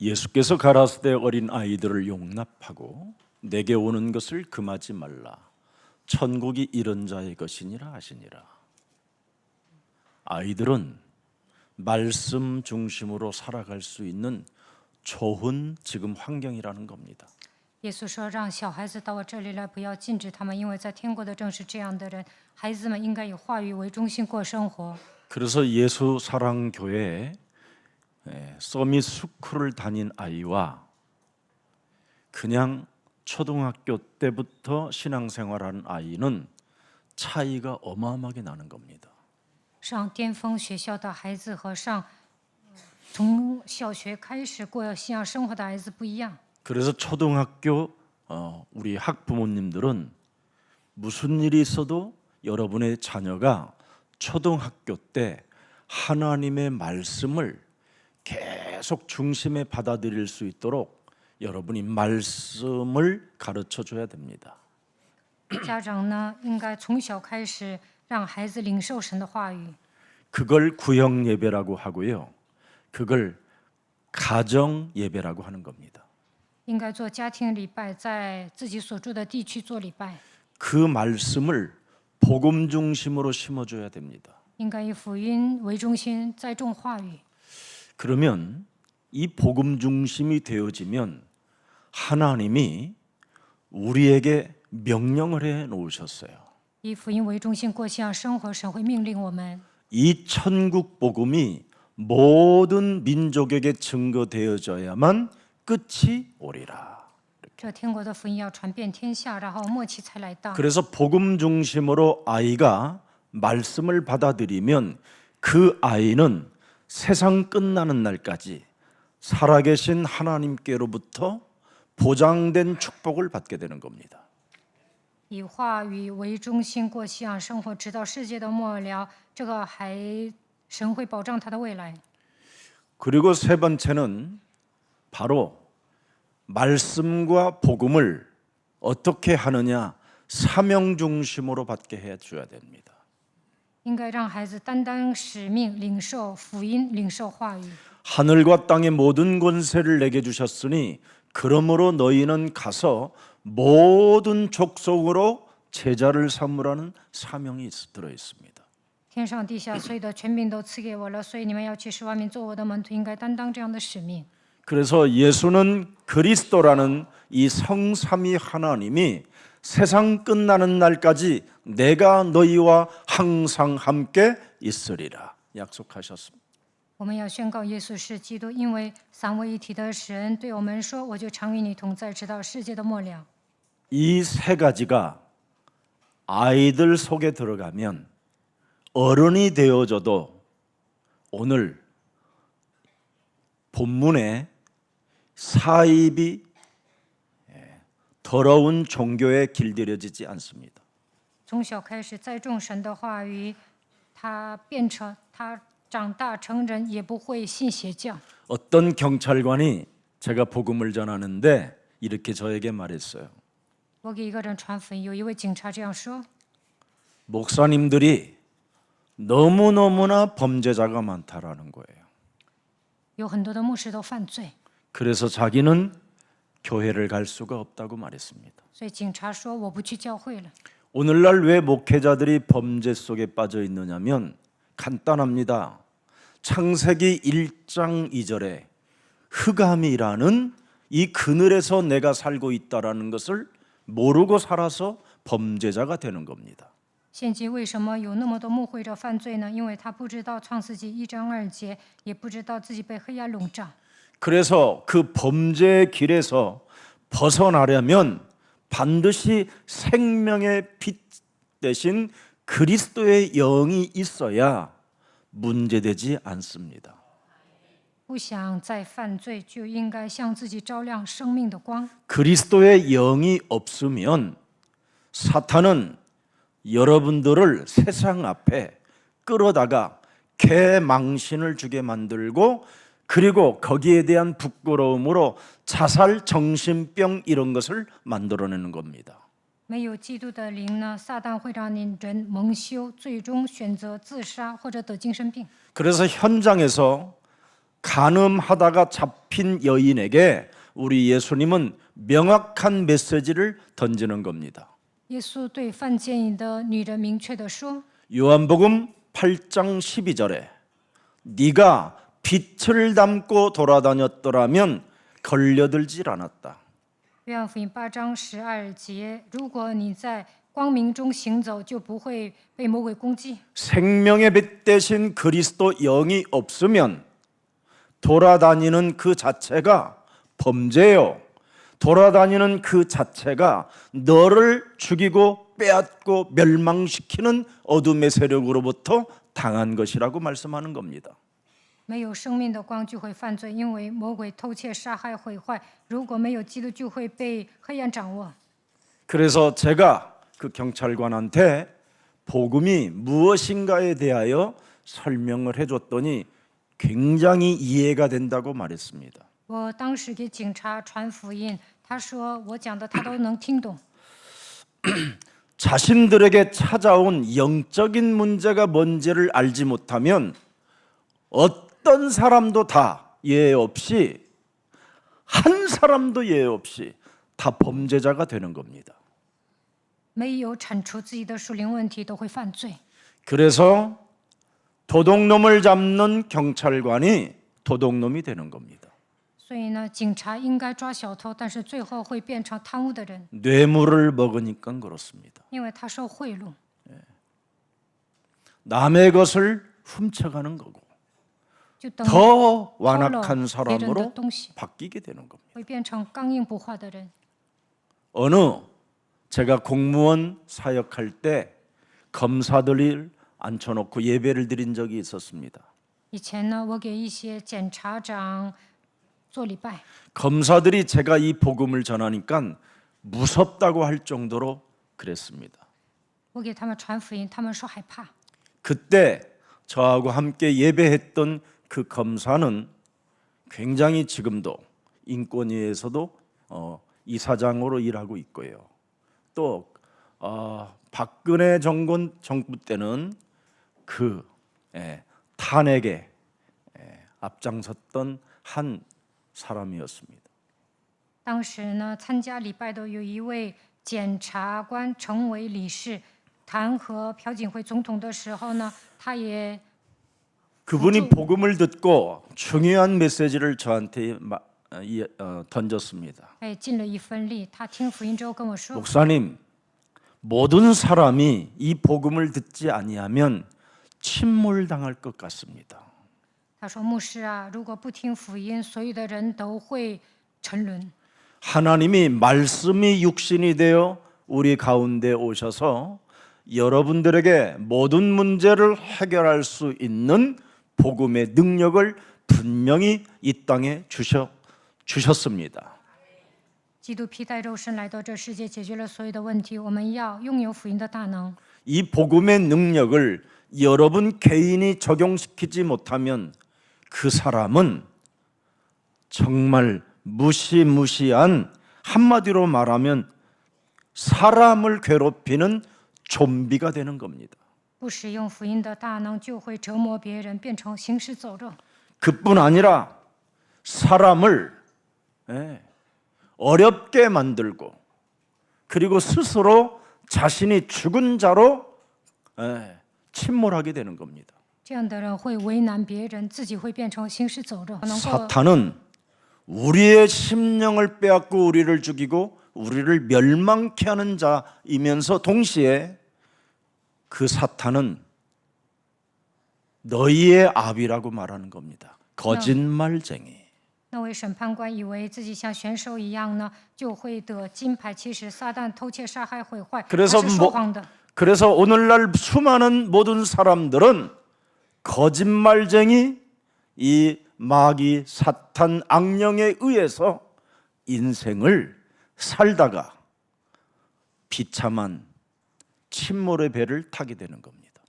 예수께서 가라사대 어린 아이들을 용납하고 내게 오는 것을 금하지 말라. 천국이 이런 자의 것이니라 하시니라. 아이들은 말씀 중심으로 살아갈 수 있는 좋은 지금 환경이라는 겁니다. 耶稣说：“让小孩子到我这里来，不要禁止他们，因为在天国的正是这样的人。孩子们应该以话语为中心过生活。” 그래서 예수 사랑 교회에 서밋 스쿨을 다닌 아이와 그냥 초등학교 때부터 신앙생활하는 아이는 차이가 어마어마하게 나는 겁니다. 上巅峰学校的孩子和上从小学开始过信仰生活的孩子不一样。 그래서 초등학교 우리 학부모님들은 무슨 일이 있어도 여러분의 자녀가 초등학교 때 하나님의 말씀을 계속 중심에 받아들일 수 있도록 여러분이 말씀을 가르쳐 줘야 됩니다. 家长呢，应该从小开始让孩子领受神的话语。 그걸 구역 예배라고 하고요. 그걸 가정 예배라고 하는 겁니다. 应该做家庭礼拜，在自己所住的地区做礼拜。 그 말씀을 복음 중심으로 심어줘야 됩니다. 应该以福音为中心栽种话语。 그러면 이 복음 중심이 되어지면 하나님이 우리에게 명령을 해 놓으셨어요. 以福音为中心过信仰生活，神会命令我们。 이 천국 복음이 모든 민족에게 증거되어져야만 끝이 오리라. 这天国的福音要传遍天下，然后末期才来到。 그래서 복음 중심으로 아이가 말씀을 받아들이면 그 아이는 세상 끝나는 날까지 살아계신 하나님께로부터 보장된 축복을 받게 되는 겁니다. 以话语为中心过信仰生活，直到世界的末了，这个神会保障他的未来。 그리고 세 번째는 바로 말씀과 복음을 어떻게 하느냐 사명 중심으로 받게 해줘야 됩니다. 应该让孩子担当使命，领受福音，领受话语。 하늘과 땅의 모든 권세를 내게 주셨으니 그러므로 너희는 가서 모든 족속으로 제자를 삼으라는 사명이 들어 있습니다. 天上地下所有的权柄都赐给我了，所以你们要去使万民做我的门徒，应该担当这样的使命。 그래서 예수는 그리스도라는 이 성삼위 하나님이 세상 끝나는 날까지 내가 너희와 항상 함께 있으리라 약속하셨습니다. 我们要宣告耶稣是基督，因为三位一体的神对我们说：“我就常与你同在，直到世界的末了。” 이 세 가지가 아이들 속에 들어가면 어른이 되어져도 오늘 본문에 사입이 더러운 종교에 길들여지지 않습니다. 从小开始栽种神的话语，他长大成人也不会信邪教。 어떤 경찰관이 제가 복음을 전하는데 이렇게 저에게 말했어요. 我给一个人传福音，有一位警察这样说： 목사님들이 너무너무나 범죄자가 많다라는 거예요. 有很多的牧师都犯罪， 그래서 자기는 교회를 갈 수가 없다고 말했습니다. 所以警察说我不去教会了。 오늘날 왜 목회자들이 범죄 속에 빠져 있느냐면 간단합니다. 창세기 1장 2절에 흑암이라는 이 그늘에서 내가 살고 있다라는 것을 모르고 살아서 범죄자가 되는 겁니다. 现今为什么有那么多牧会者犯罪呢？因为他不知道创世纪1章2节，也不知道自己被黑暗笼罩。 그래서 그 범죄의 길에서 벗어나려면 반드시 생명의 빛 대신 그리스도의 영이 있어야 문제되지 않습니다. 不想再犯罪，就应该向自己照亮生命的光。 그리스도의 영이 없으면 사탄은 여러분들을 세상 앞에 끌어다가 개망신을 주게 만들고 그리고 거기에 대한 부끄러움으로 자살, 정신병 이런 것을 만들어내는 겁니다. 没有基督的灵呢，撒旦会让人蒙羞，最终选择自杀或者得精神病。 그래서 현장에서 간음하다가 잡힌 여인에게 우리 예수님은 명확한 메시지를 던지는 겁니다. 耶稣对犯奸淫的女人明确地说： 요한복음 8장 12절에 네가 빛을 담고 돌아다녔더라면 걸려들질 않았다. 约翰福音8章12节，如果你在光明中行走，就不会被魔鬼攻击。 생명의 빛 대신 그리스도 영이 없으면 돌아다니는 그 자체가 범죄요. 돌아다니는 그 자체가 너를 죽이고 빼앗고 멸망시키는 어둠의 세력으로부터 당한 것이라고 말씀하는 겁니다. 没有生命的光就会犯罪，因为魔鬼偷窃、杀害、毁坏。如果没有基督，就会被黑暗掌握。 그래서 제가 그 경찰관한테 복음이 무엇인가에 대하여 설명을 해줬더니 굉장히 이해가 된다고 말했습니다. 我当时给警察传福音，他说我讲的他都能听懂。 자신들에게 찾아온 영적인 문제가 뭔지를 알지 못하면 어떤 사람도 다 예외 없이 한 사람도 예외 없이 다 범죄자가 되는 겁니다. 没有铲除自己的属灵问题，都会犯罪。 그래서 도둑놈을 잡는 경찰관이 도둑놈이 되는 겁니다. 所以呢，警察应该抓小偷，但是最后会变成贪污的人， 뇌물을 먹으니까 그렇습니다. 因为他受贿赂， 남의 것을 훔쳐가는 거고 就等 더 偷了 완악한 别人的 사람으로 东西， 바뀌게 되는 겁니다. 会变成刚硬不化的人。 어느 제가 공무원 사역할 때 검사들을 앉혀놓고 예배를 드린 적이 있었습니다. 以前呢，我给一些检察长做礼拜， 검사들이 제가 이 복음을 전하니까 무섭다고 할 정도로 그랬습니다. 我给他们传福音，他们说害怕。 그때 저하고 함께 예배했던 그 검사는 굉장히 지금도 인권위에서도 이사장으로 일하고 있고요. 또 박근혜 정부 때는 그 탄핵에 앞장섰던 한 사람이었습니다. 当时呢，参加礼拜的有一位检察官成为理事，弹劾朴槿惠总统的时候呢，他也 그분이 복음을 듣고 중요한 메시지를 저한테 던졌습니다. 尽了一份力。他听福音之后跟我说， 목사님, 모든 사람이 이 복음을 듣지 아니하면 침몰당할 것 같습니다. 他说牧师啊，如果不听福音，所有的人都会沉沦。 하나님이 말씀이 육신이 되어 우리 가운데 오셔서 여러분들에게 모든 문제를 해결할 수 있는 복음의 능력을 분명히 이 땅에 주셨습니다. 基督披戴肉身来到这世界，解决了所有的问题。我们要拥有福音的大能。 이 복음의 능력을 여러분 개인이 적용시키지 못하면 그 사람은 정말 무시무시한, 한마디로 말하면 사람을 괴롭히는 좀비가 되는 겁니다. 不使用福音的大能，就会折磨别人，变成行尸走肉。 그뿐 아니라 사람을 어렵게 만들고 그리고 스스로 자신이 죽은 자로 침몰하게 되는 겁니다. 这样的人会为难别人，自己会变成行尸走肉。能够 사탄은 우리의 심령을 빼앗고 우리를 죽이고 우리를 멸망케 하는 자이면서 동시에 그 사탄은 너희의 압이라고 말하는 겁니다. 거짓말쟁이. 那位审判官以为自己像选手一样呢，就会得金牌。其实撒旦偷窃、杀害、毁坏，他 그래서 是说谎的。 그래서 오늘날 수많은 모든 사람들은 거짓말쟁이, 이 마귀, 사탄, 악령에 의해서 인생을 살다가 비참한 침몰의 배를 타게 되는 겁니다.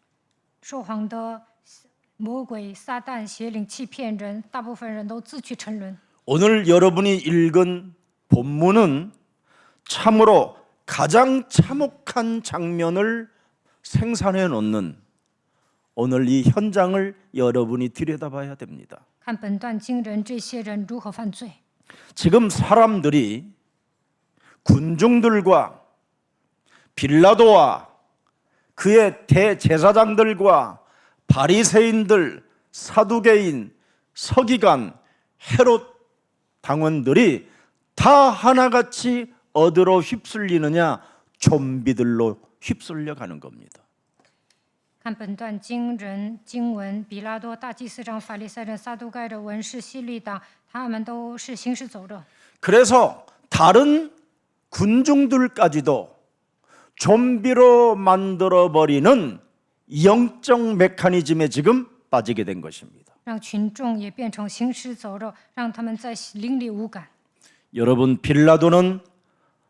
说谎的魔鬼、撒旦、邪灵欺骗人，大部分人都自取沉沦。 오늘 여러분이 읽은 본문은 참으로 가장 참혹한 장면을 생산해 놓는 오늘 이 현장을 여러분이 들여다봐야 됩니다. 看本段经人这些人如何犯罪。 지금 사람들이 군중들과 빌라도와 그의 대제사장들과 바리새인들, 사두개인, 서기관, 헤롯 당원들이 다 하나같이 어디로 휩쓸리느냐? 좀비들로 휩쓸려 가는 겁니다. 看本段经文，比拉多、大祭司长、法利赛人、撒都该人、文士、希律党，他们都是行尸走肉。 그래서 다른 군중들까지도 좀비로 만들어 버리는 영적 메커니즘에 지금 빠지게 된 것입니다. 让群众也变成行尸走肉，让他们在灵里无感。 여러분, 빌라도는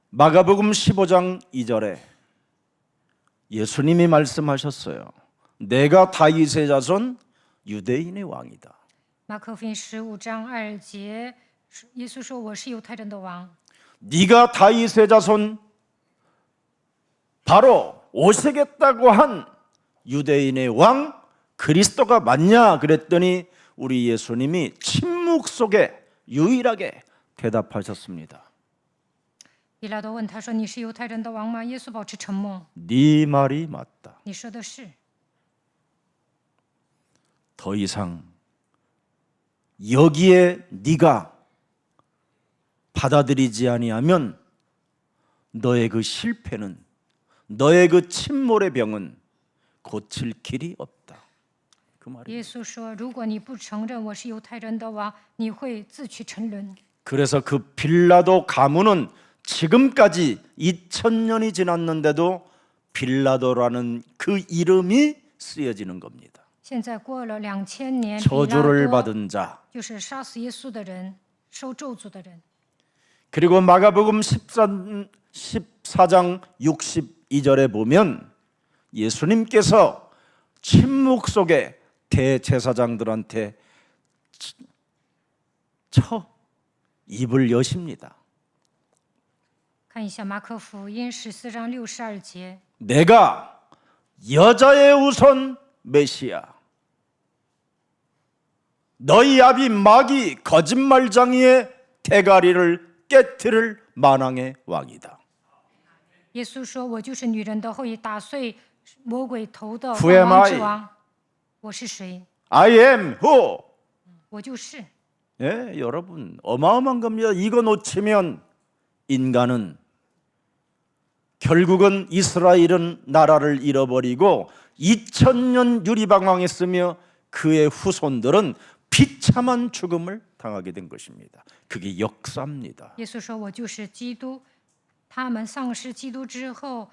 마가복음 15장 2절에 예수님이 말씀하셨어요. 내가 다윗의 자손 유대인의 왕이다. 马可福音15章2节，耶稣说：“我是犹太人的王。 네가 다윗의 자손 바로 오시겠다고 한 유대인의 왕 그리스도가 맞냐 그랬더니 우리 예수님이 침묵 속에 유일하게 대답하셨습니다. 比拉多问他说：“你是犹太人的王吗？”耶稣保持沉默。 네 말이 맞다. 你说的是。 더 이상 여기에 네가 받아들이지 아니하면 너의 그 실패는, 너의 그 침몰의 병은 고칠 길이 없다. 그 말이에요. 耶稣说：“如果你不承认我是犹太人的王，你会自取沉沦。” 그래서 그 빌라도 가문은 지금까지 2000년이 지났는데도 빌라도라는 그 이름이 쓰여지는 겁니다. 现在过了2000年， 저주를 比拉多 받은 자. 就是杀死耶稣的人，受咒诅的人。 그리고 마가복음 14장 62절에 보면 예수님께서 침묵 속에 대제사장들한테 입을 여십니다. 看一下马可福音14章62节， 내가 여자의 우선 메시아, 너희 아비 마귀 거짓말장이의 대가리를 깨트릴 만왕의 왕이다. 耶稣说：“我就是女人的后裔，打碎魔鬼头的 Who am 万王 I? 之王。我是谁？ I am who? 我就是。” 예, 여러분 어마어마한 겁니다. 이거 놓치면 인간은 결국은 이스라엘은 나라를 잃어버리고 2000년 유리방황했으며 그의 후손들은 비참한 죽음을 당하게 된 것입니다. 그게 역사입니다. 耶稣说：“我就是基督。”他们丧失基督之后，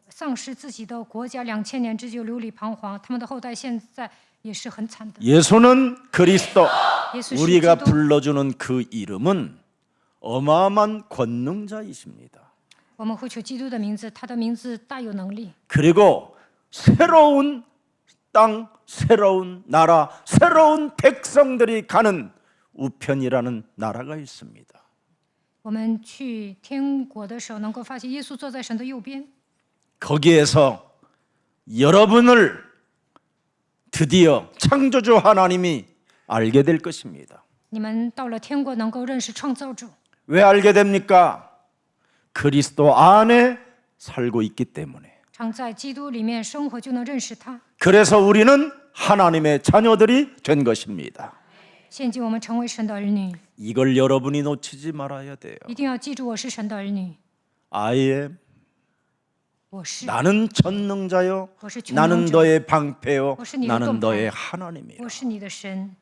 丧失自己的国家2000年之久，流离彷徨。他们的后代现在也是很惨的。 예수는 그리스도. 耶稣是基 우리가 督， 불러주는 그 이름은 어마어마한 권능자이십니다. 我们呼求基督的名字，他的名字大有能力。 그리고 새로운 땅, 새로운 나라, 새로운 백성들이 가는 우편이라는 나라가 있습니다. 我们去天国的时候，能够发现耶稣坐在神的右边。 거기에서 여러분을 드디어 창조주 하나님이 알게 될 것입니다. 你们到了天国，能够认识创造主。 왜 알게 됩니까? 그리스도 안에 살고 있기 때문에. 常在基督里面生活，就能认识他。 그래서 우리는 하나님의 자녀들이 된 것입니다. 现今我们成为神的儿女， 이걸 여러분이 놓치지 말아야 돼요. 一定要记住，我是神的儿女， I am. 我是， 나는 전능자요. 我是全 나는 能者， 너의 방패요. 我是你的 나는 盾牌。 너의 하나님이요. 我是你的神。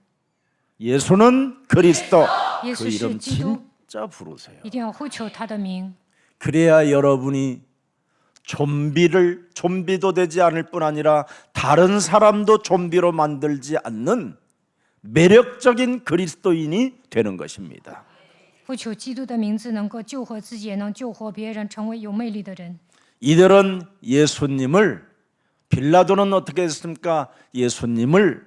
예수는 그리스도. 그 耶稣是 이름 基督， 진짜 부르세요. 一定要呼求他的名， 그래야 여러분이 좀비도 되지 않을 뿐 아니라 다른 사람도 좀비로 만들지 않는 매력적인 그리스도인이 되는 것입니다. 呼求基督的名字，能够救活自己，也能救活别人，成为有魅力的人。 이들은 예수님을, 빌라도는 어떻게 했습니까? 예수님을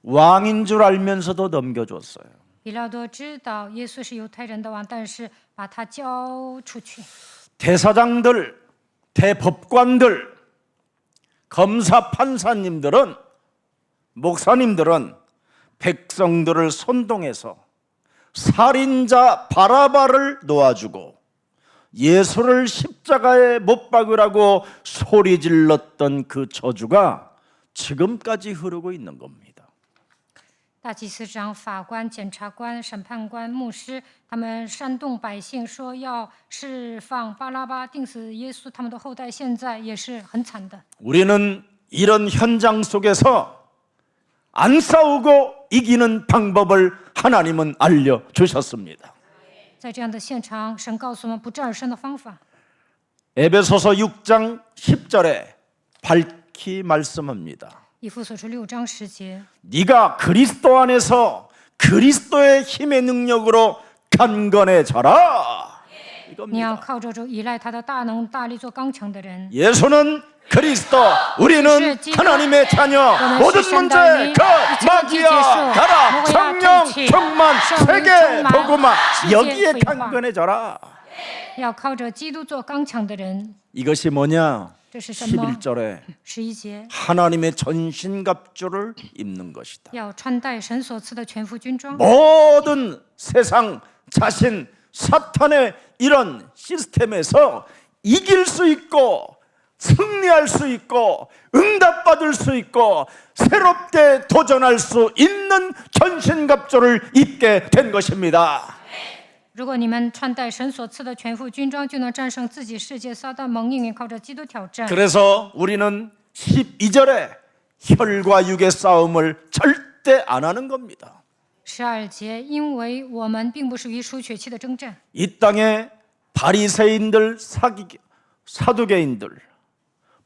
왕인 줄 알면서도 넘겨줬어요. 比拉多知道耶稣是犹太人的王，但是把他交出去。 대사장들, 대법관들, 검사 판사님들은, 목사님들은 백성들을 선동해서 살인자 바라바를 놓아주고 예수를 십자가에 못 박으라고 소리질렀던 그 저주가 지금까지 흐르고 있는 겁니다. 大祭司长、法官、检察官、审判官、牧师，他们煽动百姓说要释放巴拉巴，定死耶稣，他们的后代现在也是很惨的。 우리는 이런 현장 속에서 안 싸우고 이기는 방법을 하나님은 알려주셨습니다. 在这样的现场，神告诉我们不战而胜的方法。 에베소서 6장 10절에 밝히 말씀합니다. 以弗所书6章10节， 네가 그리스도 안에서 그리스도의 힘의 능력으로 강건해져라. 你要 이겁니다. 靠着主，依赖他的大能大力，做刚强的人。 예수는 그리스도, 우리는 하나님의 자녀. 모든 문제 그 마귀야 가라. 성령 충만, 세계 복음화. 여기에 강건해져라. 要靠着基督做刚强的人， 이것이 뭐냐? 这是什么？ 11절에 11节， 하나님의 전신갑주를 입는 것이다. 要穿戴神所赐的全副军装。 모든 세상 자신 사탄의 이런 시스템에서 이길 수 있고 승리할 수 있고 응답받을 수 있고 새롭게 도전할 수 있는 전신갑주를 입게 된 것입니다. 如果你们穿戴神所赐的全副军装，就能战胜自己世界撒旦蒙应允，靠着基督挑战。 그래서 우리는 12절에 혈과 육의 싸움을 절대 안 하는 겁니다. 12节，因为我们并不是与属血气的征战。 이 땅에 바리새인들, 사두개인들,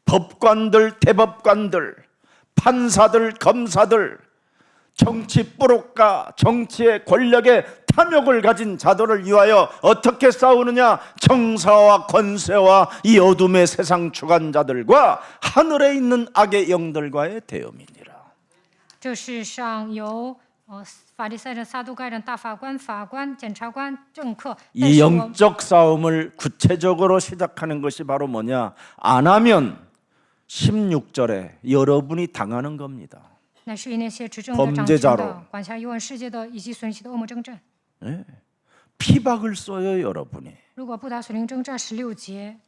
법관들, 대법관들, 판사들, 검사들, 정치 뿌록가, 정치의 권력의 탐욕을 가진 자들을 위하여 어떻게 싸우느냐? 정사와 권세와 이 어둠의 세상 주관자들과 하늘에 있는 악의 영들과의 대엄이니라. 这世上有法利赛人、撒都该人、大法官、法官、检察官、政客。 이 영적 싸움을 구체적으로 시작하는 것이 바로 뭐냐? 안 하면 16절에 여러분이 당하는 겁니다. 乃是与那些执政的、掌权的、管辖幽暗世界的以及损失的恶魔征战。 네. 피박을 써요, 여러분이. 如果不打属灵征战，16节，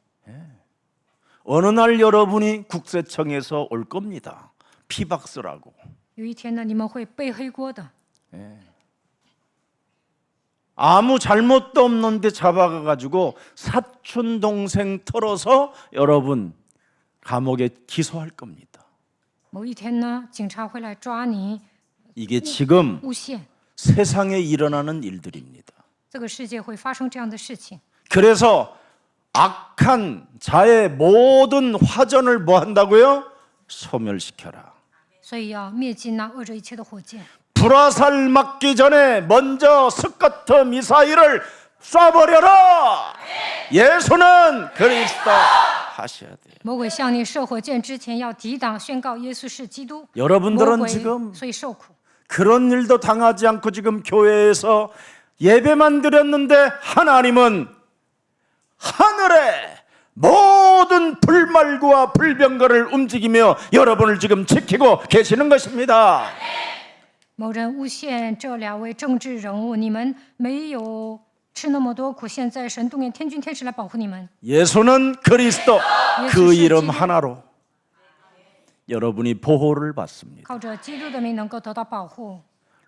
어느 날 여러분이 국세청에서 올 겁니다. 피박 쓰라고. 有一天呢，你们会背黑锅的。 아무 잘못도 없는데 잡아가가지고 사촌 동생 털어서 여러분 감옥에 기소할 겁니다. 某一天呢，警察会来抓你， 이게 지금 诬陷。 세상에 일어나는 일들입니다. 这个世界会发生这样的事情。 그래서 악한 자의 모든 화전을 뭐 한다고요? 소멸시켜라. 所以要灭尽那恶者一切的火箭。 불화살 맞기 전에 먼저 스커트 미사일을 쏴버려라. 예수는 그리스도 하셔야 돼요. 魔鬼向你射火箭之前，要抵挡，宣告耶稣是基督。 여러분들은 魔鬼 지금 所以受苦。 그런 일도 당하지 않고 지금 교회에서 예배만 드렸는데 하나님은 하늘에 모든 불말구와 불병거를 움직이며 여러분을 지금 지키고 계시는 것입니다. 某人诬陷这两位政治人物，你们没有吃那么多苦，现在神动员天军天使来保护你们。 예수는 그리스도 그 예수 이름基督。 하나로 여러분이 보호를 받습니다. 靠着基督的名能够得到保护。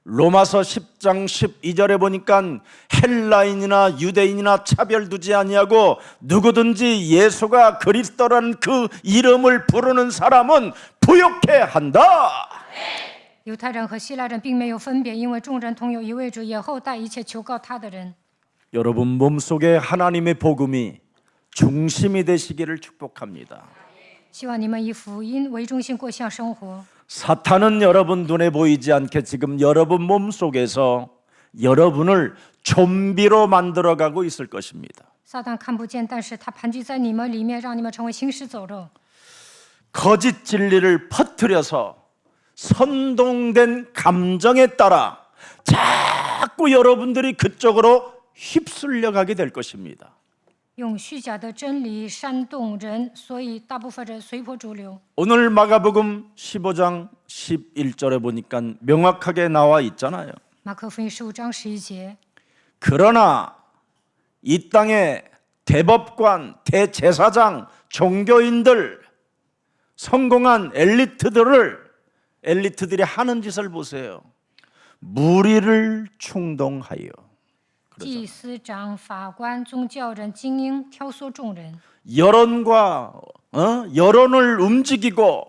로마서 10장 12절에 보니까 헬라인이나 유대인이나 차별 두지 아니하고 누구든지 예수가 그리스도라는 그 이름을 부르는 사람은 부욕해 한다. 犹太人和希腊人并没有分别，因为众人同有一位主，也后代一切求告他的人。 여러분 몸속에 하나님의 복음이 중심이 되시기를 축복합니다. 希望你们以福音为中心过向生活。 사탄은 여러분 눈에 보이지 않게 지금 여러분 몸속에서 여러분을 좀비로 만들어가고 있을 것입니다. 撒旦看不见，但是他盘踞在你们里面，让你们成为行尸走肉。 거짓 진리를 퍼뜨려서 선동된 감정에 따라 자꾸 여러분들이 그쪽으로 휩쓸려 가게 될 것입니다. 用虚假的真理煽动人，所以大部分人随波逐流。 오늘 마가복음 15장 11절에 보니까 명확하게 나와 있잖아요. 马可福音15章11节， 그러나 이 땅의 대법관, 대제사장, 종교인들, 성공한 엘리트들이 하는 짓을 보세요. 무리를 충동하여 祭司长、法官、宗教人、精英挑唆众人， 여론을 움직이고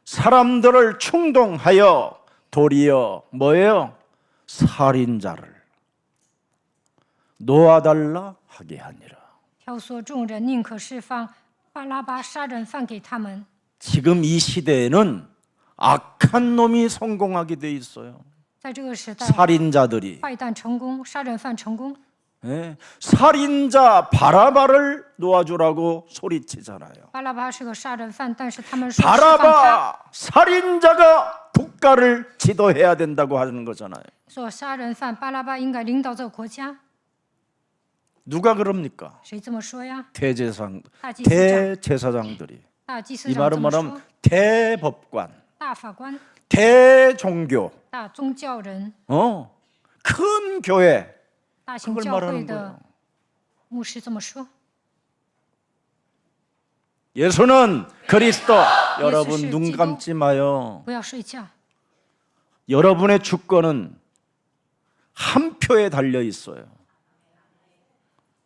사람들을 충동하여 도리어 뭐예요? 살인자를 놓아달라 하게 하니라. 挑唆众人宁可释放巴拉巴杀人犯给他们。 지금 이 시대에는 악한 놈이 성공하게 돼 있어요. 在这个时代， 살인자들이 坏蛋成功，杀人犯成功， 예, 살인자 바라바를 놓아주라고 소리치잖아요. 巴拉巴是个杀人犯，但是他们说释放他， 바라바 살인자가 국가를 지도해야 된다고 하는 거잖아요. 说杀人犯巴拉巴应该领导这个国家， 누가 그럽니까? 谁这么说呀？ 대제사장들이. 大祭司 이 长这 말은 么说 뭐냐면 ， 대법관, 大法官、 대종교, 大宗教人、 큰 교회 大型 그걸 教会 말하는 的 거예요. 牧师这么说。 예수는 그리스도. 여러분 예수 눈 기도. 감지 마요. 不要睡觉， 여러분의 주권은 한 표에 달려 있어요.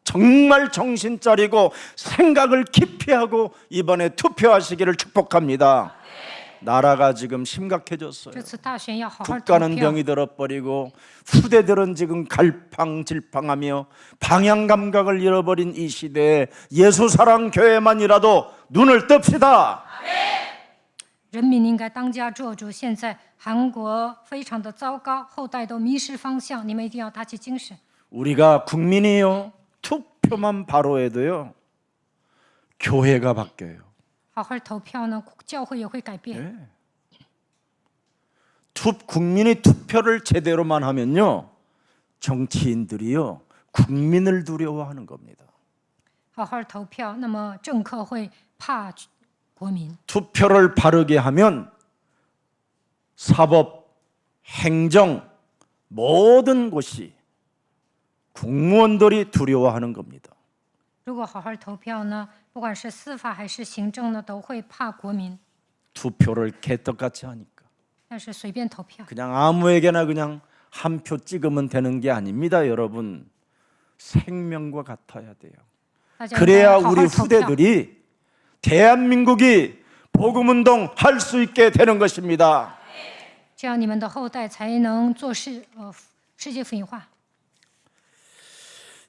정말 정신 차리고 생각을 깊이 하고 이번에 투표하시기를 축복합니다. 나라가 지금 심각해졌어요. 这次大选要好好投 국가는 票。 병이 들어버리고 후대들은 지금 갈팡질팡하며 방향 감각을 잃어버린 이 시대에 예수사랑 교회만이라도 눈을 뜹시다. 人民应该当家做主。现在韩国非常的糟糕，后代都迷失方向，你们一定要打起精神。 우리가 국민이요 투표만 바로 해도요 교회가 바뀌어요. 好好投票呢，教会也会改变。 국민이 투표를 제대로만 하면요 정치인들이요 국민을 두려워하는 겁니다. 好好投票，那么政客会怕国民。 투표를 바르게 하면 사법, 행정 모든 곳이 국무원들이 두려워하는 겁니다. 如果好好投票呢，不管是司法还是行政呢，都会怕国民。 투표를 개떡같이 하니까 但是随便投票， 그냥 아무에게나 그냥 한 표 찍으면 되는 게 아닙니다. 여러분 생명과 같아야 돼요. 大家应该 그래야 好 우리 好投票， 후대들이 대한민국이 복음운동 할 수 있게 되는 것입니다. 这样你们的后代才能做世界福音化。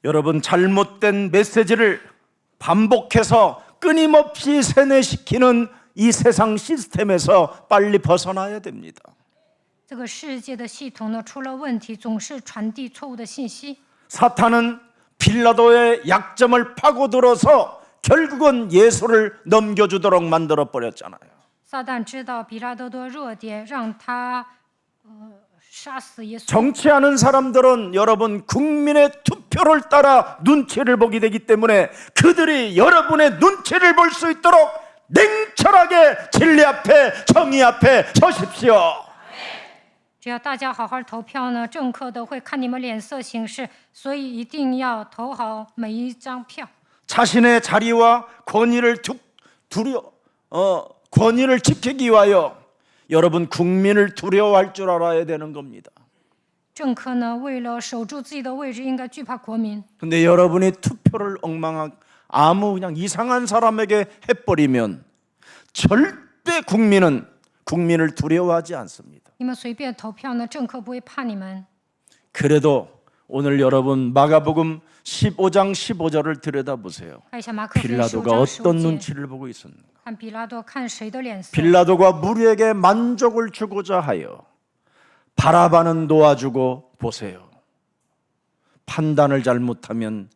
여러분 잘못된 메시지를 반복해서 끊임없이 세뇌시키는 이 세상 시스템에서 빨리 벗어나야 됩니다. 这个世界的系统呢，出了问题，总是传递错误的信息。 사탄은 빌라도의 약점을 파고들어서 결국은 예수를 넘겨주도록 만들어 버렸잖아요. 撒旦知道比拉多的弱点，让他杀死耶稣。 정치하는 사람들은 여러분 국민의 투표를 따라 눈치를 보게 되기 때문에 그들이 여러분의 눈치를 볼 수 있도록 냉철하게 진리 앞에 정의 앞에 서십시오. 只要大家好好投票呢，政客都会看你们脸色行事，所以一定要投好每一张票。 자신의 자리와 권위를 권위를 지키기 위하여 여러분 국민을 두려워할 줄 알아야 되는 겁니다. 政客呢，为了守住自己的位置，应该惧怕国民。 근데 여러분이 투표를 아무 그냥 이상한 사람에게 해버리면 절대 국민을 두려워하지 않습니다. 你们随便投票呢，政客不会怕你们。 그래도 오늘 여러분 마가복음 15장 15절을 들여다보세요. 看一下马可福音15 빌라도가 章 어떤 15节， 눈치를 보고 있었는가? 看比拉多看谁的脸色。 빌라도가 무리에게 만족을 주고자 하여 바라바는 놓아주고 보세요. 판단을 잘못하면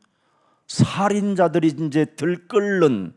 살인자들이 이제 들끓는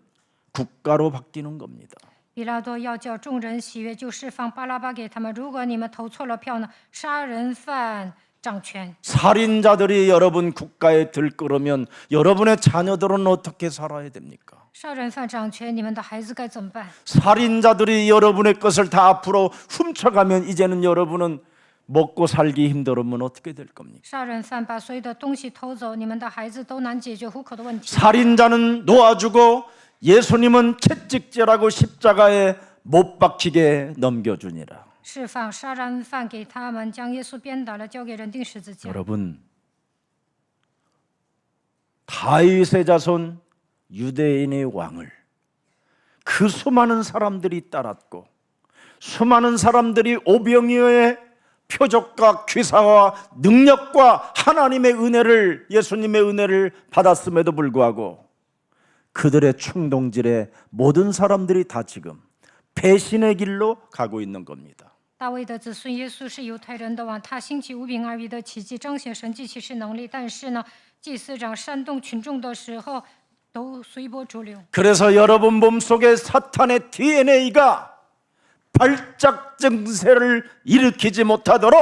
국가로 바뀌는 겁니다. 比拉多要叫众人喜悦，就释放巴拉巴给他们。如果你们投错了票呢，杀人犯掌权。 살인자들이 여러분 국가에 들끓으면 여러분의 자녀들은 어떻게 살아야 됩니까? 杀人犯掌权，你们的孩子该怎么办？ 살인자들이 여러분의 것을 다 앞으로 훔쳐가면 이제는 여러분은 먹고 살기 힘들으면 어떻게 될 겁니까? 杀人犯把所有的东西偷走，你们的孩子都难解决糊口的问题。 살인자는 놓아주고 예수님은 채찍질하고 십자가에 못 박히게 넘겨주니라. 释放杀人犯给他们，将耶稣鞭打了，交给人钉十字架。 여러분, 다윗의 자손 유대인의 왕을 그 수많은 사람들이 따랐고 수많은 사람들이 오병이어의 표적과 귀사와 능력과 하나님의 은혜를 예수님의 은혜를 받았음에도 불구하고 그들의 충동질에 모든 사람들이 다 지금 배신의 길로 가고 있는 겁니다. 大卫的子孙耶稣是犹太人的王，他兴起五饼二鱼的奇迹，彰显神迹奇事能力。但是呢，祭司长煽动群众的时候，都随波逐流。 그래서 여러분 몸속에 사탄의 DNA가 발작 증세를 일으키지 못하도록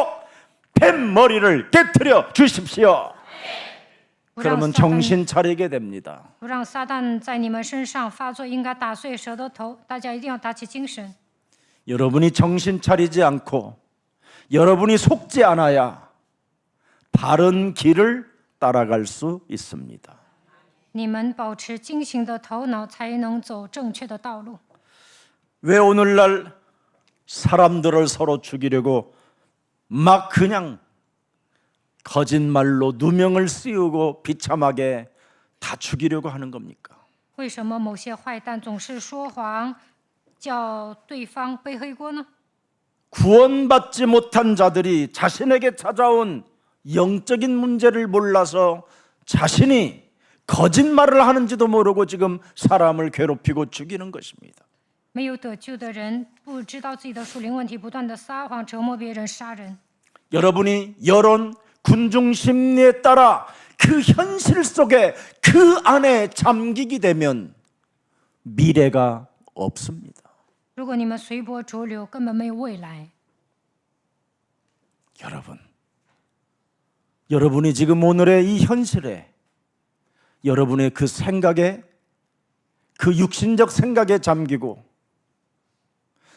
뱀머리를 깨트려 주십시오. 不让 그러면 撒旦 정신 차리게 됩니다. 不让撒旦在你们身上发作，应该打碎蛇的头。大家一定要打起精神。 여러분이 정신 차리지 않고 여러분이 속지 않아야 바른 길을 따라갈 수 있습니다. 你们保持清醒的头脑，才能走正确的道路。 왜 오늘날 사람들을 서로 죽이려고 막 그냥 거짓말로 누명을 씌우고 비참하게 다 죽이려고 하는 겁니까? 为什么某些坏蛋总是说谎，叫对方背黑锅呢？ 구원받지 못한 자들이 자신에게 찾아온 영적인 문제를 몰라서 자신이 거짓말을 하는지도 모르고 지금 사람을 괴롭히고 죽이는 것입니다. 没有得救的人不知道自己的属灵问题，不断的撒谎、折磨别人、杀人。 여러분이 여론, 군중 심리에 따라 그 현실 속에 그 안에 잠기게 되면 미래가 없습니다. 如果你们随波逐流，根本没有未来。 여러분이 지금 오늘의 이 현실에 여러분의 그 생각에 그 육신적 생각에 잠기고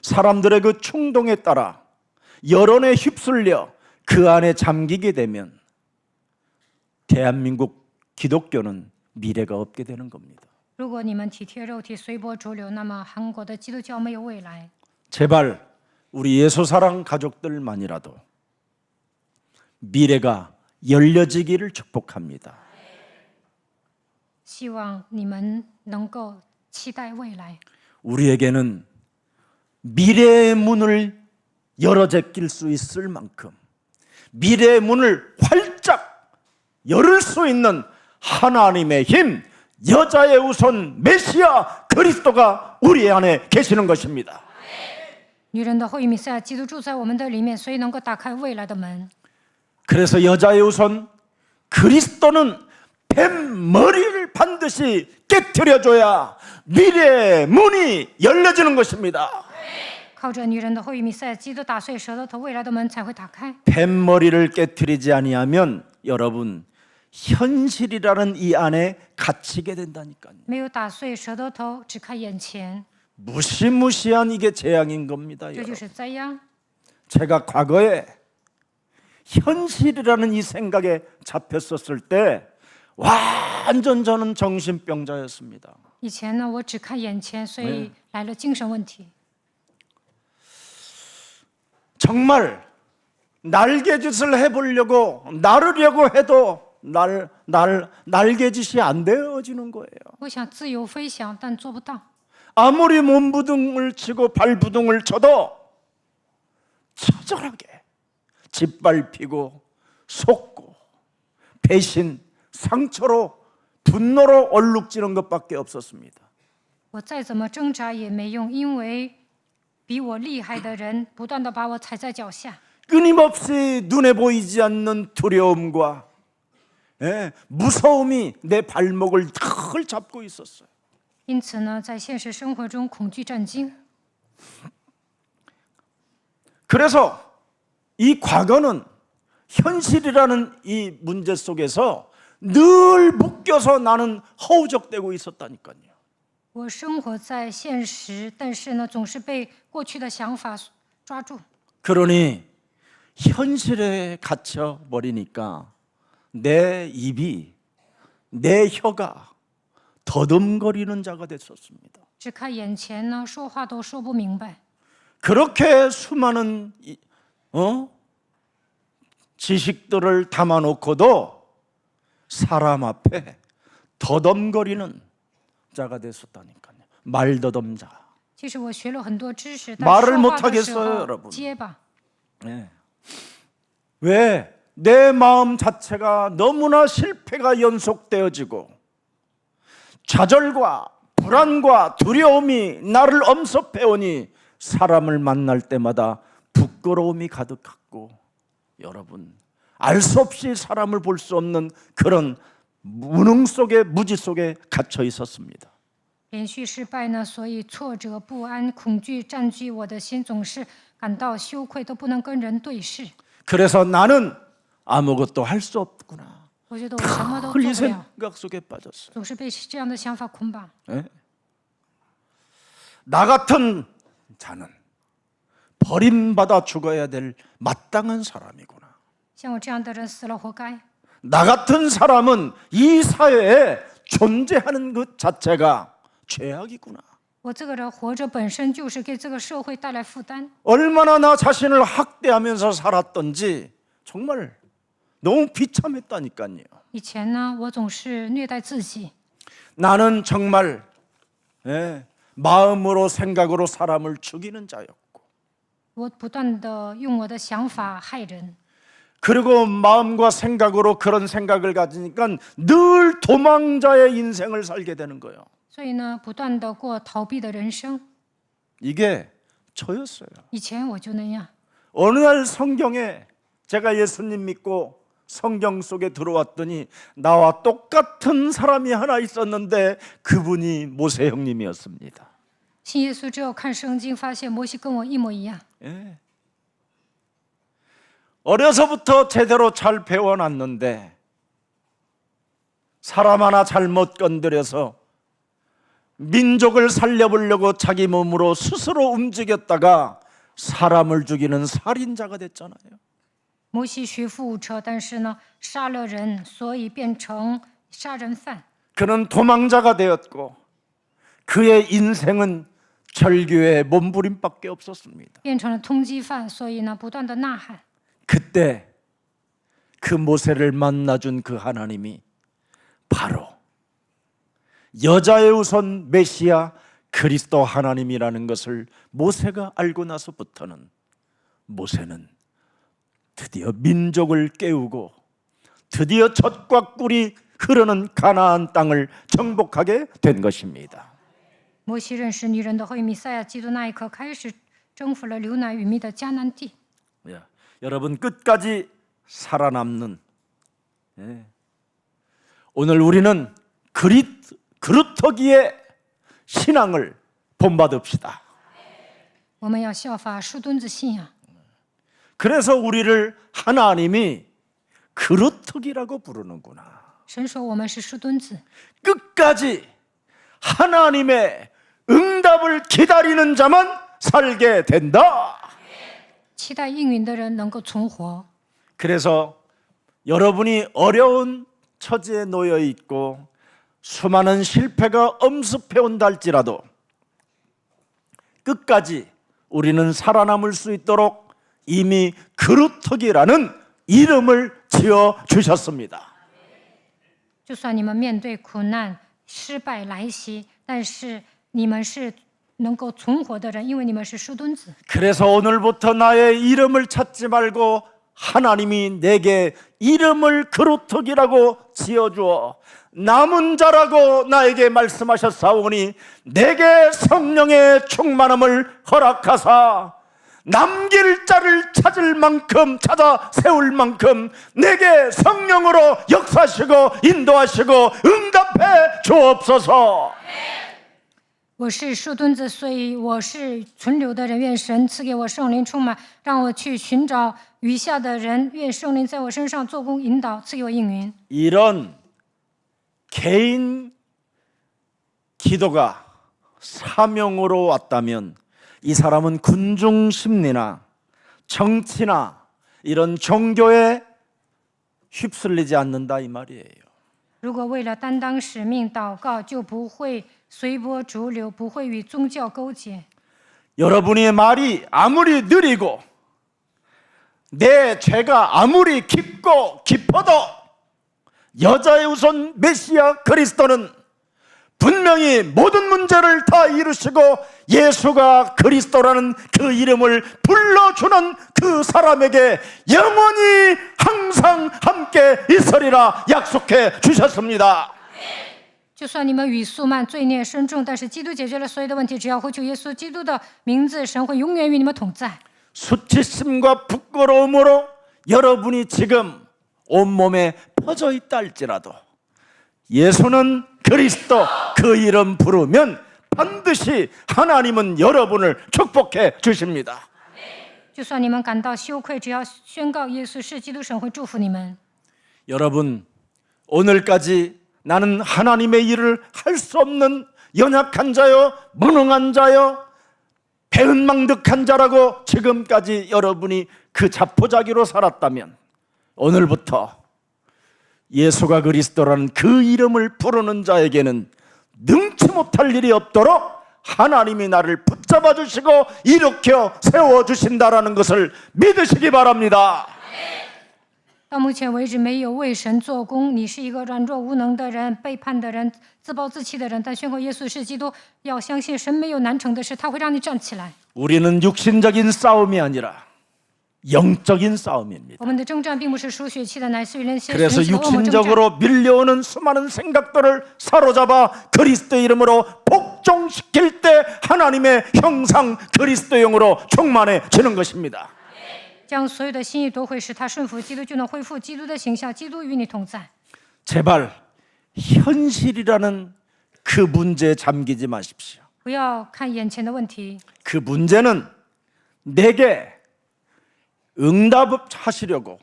사람들의 그 충동에 따라 여론에 휩쓸려 그 안에 잠기게 되면 대한민국 기독교는 미래가 없게 되는 겁니다. 如果你们体贴肉体、随波逐流，那么韩国的基督教没有未来。 제발 우리 예수사랑 가족들만이라도 미래가 열려지기를 축복합니다. 希望你们能够期待未来。 우리에게는 미래의 문을 열어 제낄 수 있을 만큼 미래의 문을 활짝 열을 수 있는 하나님의 힘, 여자의 우선 메시아 그리스도가 우리 안에 계시는 것입니다. 女人的后裔弥赛亚基督住在我们的里面，所以能够打开未来的门。 그래서 여자의 우선 그리스도는 뱀 머리를 반드시 깨트려줘야 미래의 문이 열려지는 것입니다. 靠着女人的后裔弥赛亚基督打碎蛇的头，未来的门才会打开。 뱀 머리를 깨트리지 아니하면 여러분 현실이라는 이 안에 갇히게 된다니까요. 没有打碎蛇的头，只看眼前， 무시무시한 이게 재앙인 겁니다. 这就 여러분. 是灾殃。 제가 과거에 현실이라는 이 생각에 잡혔었을 때 완전 저는 정신병자였습니다. 以前呢，我只看眼前，所以来了精神问题。 정말 날개짓을 해보려고 나르려고 해도 날개짓이 안 되어지는 거예요. 我想自由飞翔，但做不到。 아무리 몸부둥을 치고 발부둥을 쳐도 처절하게 짓밟히고 속고 배신, 상처로 분노로 얼룩지는 것밖에 없었습니다. 我再怎么挣扎也没用，因为比我厉害的人不断的把我踩在脚下。 끊임없이 눈에 보이지 않는 두려움과 무서움이 내 발목을 탁 잡고 있었어요. 因此呢，在现实生活中，恐惧战惊。 그래서 이 과거는 현실이라는 이 문제 속에서 늘 묶여서 나는 허우적대고 있었다니까요. 我生活在现实，但是呢，总是被过去的想法抓住。 그러니 현실에 갇혀 버리니까 내 입이, 내 혀가 더듬거리는 자가 됐었습니다. 只看眼前呢，说话都说不明白。 그렇게 수많은 지식들을 담아놓고도 사람 앞에 더듬거리는 자가 됐었다니까요. 말더듬자. 其实我学了很多知识， 말을 但说话的 못하겠어요 时候 여러분. 结巴。 네. 왜? 내 마음 자체가 너무나 실패가 연속되어지고 좌절과 불안과 두려움이 나를 엄습해오니 사람을 만날 때마다 부끄러움이 가득하고 여러분 알 수 없이 사람을 볼 수 없는 그런 무능 속에 무지 속에 갇혀 있었습니다. 连续失败呢，所以挫折、不安、恐惧占据我的心，总是感到羞愧，都不能跟人对视。 그래서 나는 아무것도 할 수 없구나. 我觉得我什么都做 이 不了， 생각 속에 빠졌어요. 总是被这样的想法捆绑。 예? 나 같은 자는 버림받아 죽어야 될 마땅한 사람이구나. 像我这样的人死了活该。 나 같은 사람은 이 사회에 존재하는 것 자체가 죄악이구나. 我这个人活着本身就是给这个社会带来负担。 얼마나 나 자신을 학대하면서 살았던지 정말 너무 비참했다니까요. 以前呢，我总是虐待自己， 나는 정말 마음으로 생각으로 사람을 죽이는 자였고 我不断的用我的想法害人， 그리고 마음과 생각으로 그런 생각을 가지니까 늘 도망자의 인생을 살게 되는 거예요. 所以呢，不断的过逃避的人生。 이게 저였어요. 以前我就那样， 어느 날 성경에 제가 예수님 믿고 성경 속에 들어왔더니 나와 똑같은 사람이 하나 있었는데 그분이 모세 형님이었습니다. 信耶稣之后看圣经，发现摩西跟我一模一样。 예. 어려서부터 제대로 잘 배워놨는데 사람 하나 잘못 건드려서 민족을 살려보려고 자기 몸으로 스스로 움직였다가 사람을 죽이는 살인자가 됐잖아요. 摩西学富五车，但是呢，杀了人，所以变成杀人犯。 그는 도망자가 되었고 그의 인생은 절규의 몸부림밖에 없었습니다. 变成了通缉犯，所以呢，不断的呐喊。 그때 그 모세를 만나준 그 하나님이 바로 여자의 우선 메시아 그리스도 하나님이라는 것을 모세가 알고 나서부터는 모세는 드디어 민족을 깨우고 드디어 젖과 꿀이 흐르는 가나안 땅을 정복하게 된 것입니다. 摩西认识女人的后裔弥赛亚基督那一刻，开始征服了流奶与蜜的迦南地。 여러분 끝까지 살아남는 오늘 우리는 그루터기의 신앙을 본받읍시다. 我们要效法树墩子信仰。 그래서 우리를 하나님이 그루터기라고 부르는구나. 神说我们是树墩子， 끝까지 하나님의 응답을 기다리는 자만 살게 된다. 期待应允的人能够存活。 그래서 여러분이 어려운 처지에 놓여 있고 수많은 실패가 엄습해 온다 할지라도 끝까지 우리는 살아남을 수 있도록 이미 그루터기라는 이름을 지어 주셨습니다. 就算你们面对苦难、失败来袭，但是你们是能够存活的人，因为你们是树墩子。 그래서 오늘부터 나의 이름을 찾지 말고 하나님이 내게 이름을 그루터기라고 지어주어 남은 자라고 나에게 말씀하셨사오니 내게 성령의 충만함을 허락하사 남길 자를 찾을 만큼 찾아 세울 만큼 내게 성령으로 역사하시고 인도하시고 응답해 주옵소서. 我是树墩子，所以我是存留的人。愿神赐给我圣灵充满，让我去寻找余下的人。愿圣灵在我身上做工引导，赐给我应允。 이런 개인 기도가 사명으로 왔다면 이 사람은 군중 심리나 정치나 이런 종교에 휩쓸리지 않는다 이 말이에요. 如果为了担当使命祷告，就不会随波逐流，不会与宗教勾结。 여러분의 말이 아무리 느리고 내 죄가 아무리 깊어도 여자의 우선 메시아 그리스도는 분명히 모든 문제를 다 이루시고 예수가 그리스도라는 그 이름을 불러주는 그 사람에게 영원히 항상 함께 있으리라 약속해 주셨습니다. 就算你们语速慢，罪孽深重，但是基督解决了所有的问题。只要呼求耶稣基督的名字，神会永远与你们同在。 수치심과 부끄러움으로 여러분이 지금 온몸에 퍼져 있다 할지라도 예수는 그리스도 그 이름 부르면 반드시 하나님은 여러분을 축복해 주십니다. 就算你们感到羞愧，只要宣告耶稣是基督，神会祝福你们。 여러분, 오늘까지 나는 하나님의 일을 할 수 없는 연약한 자요, 무능한 자요, 배은망덕한 자라고 지금까지 여러분이 그 자포자기로 살았다면 오늘부터 예수가 그리스도라는 그 이름을 부르는 자에게는 능치 못할 일이 없도록 하나님이 나를 붙잡아 주시고 일으켜 세워 주신다라는 것을 믿으시기 바랍니다. 到目前为止，没有为神做工。你是一个软弱无能的人，背叛的人，自暴自弃的人。但宣告耶稣是基督，要相信神没有难成的事，他会让你站起来。 우리는 육신적인 싸움이 아니라 영적인 싸움입니다. 我们的征战并不是属血气的，乃是与人血 그래서 灵气的恶魔征战。 육신적으로 밀려오는 수많은 생각들을 사로잡아 그리스도 이름으로 복종시킬 때 하나님의 형상 그리스도형으로 충만해지는 것입니다. 将所有的心意夺回，使他顺服基督，就能恢复基督的形象。基督与你同在。 제발 현실이라는 그 문제에 잠기지 마십시오. 不要看眼前的问题， 그 문제는 내게 응답하시려고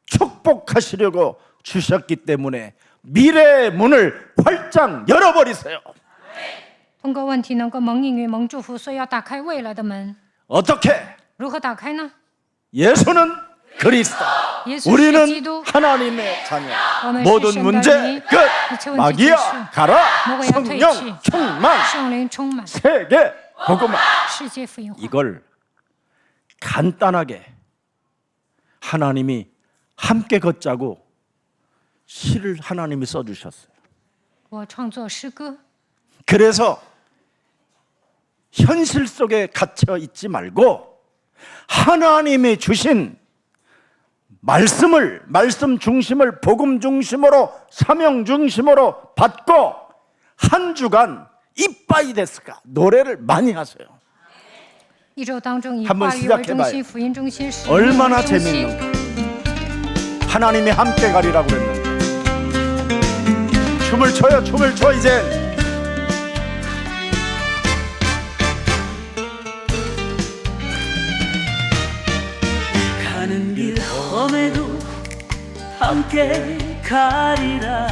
축복하시려고 주셨기 때문에 미래의 문을 활짝 열어버리세요. 通过问题能够蒙应允、蒙祝福，所以要打开未来的门。 어떻게? 如何打开呢？ 예수는 그리스도, 耶稣是基 우리는 督， 하나님의 자녀. 我们是 모든 神的 문제 儿女， 끝. 一切问题结束， 마귀야 가라. 魔鬼要退 성령 去， 충만. 圣灵充满， 세계 복음화. 世界福音化。 이걸 간단하게 하나님이 함께 걷자고 시를 하나님이 써주셨어요. 我创作诗歌， 그래서 현실 속에 갇혀 있지 말고 하나님이 주신 말씀 중심을 복음 중심으로 사명 중심으로 받고 한 주간 이빠이 데스까 노래를 많이 하세요. 一周当中以 한번 话语为中 시작해봐요. 心，福音中心，使命 얼마나 为中心。 재밌는가. 하나님이 함께 가리라고 그랬는데 춤을 춰 이제. 가는 길 험해도 함께 가리라.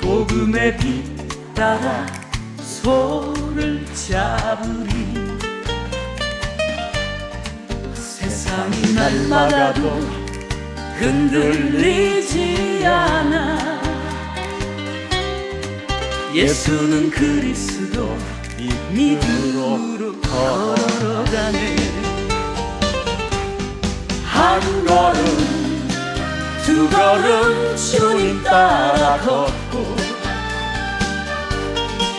복음의 빛 따라 손을 잡으리. 세상이 날마다도 흔들리지 않아. 예수는 그리스도 믿음으로 걸어가네. 한 걸음 두 걸음 주님 따라 걷고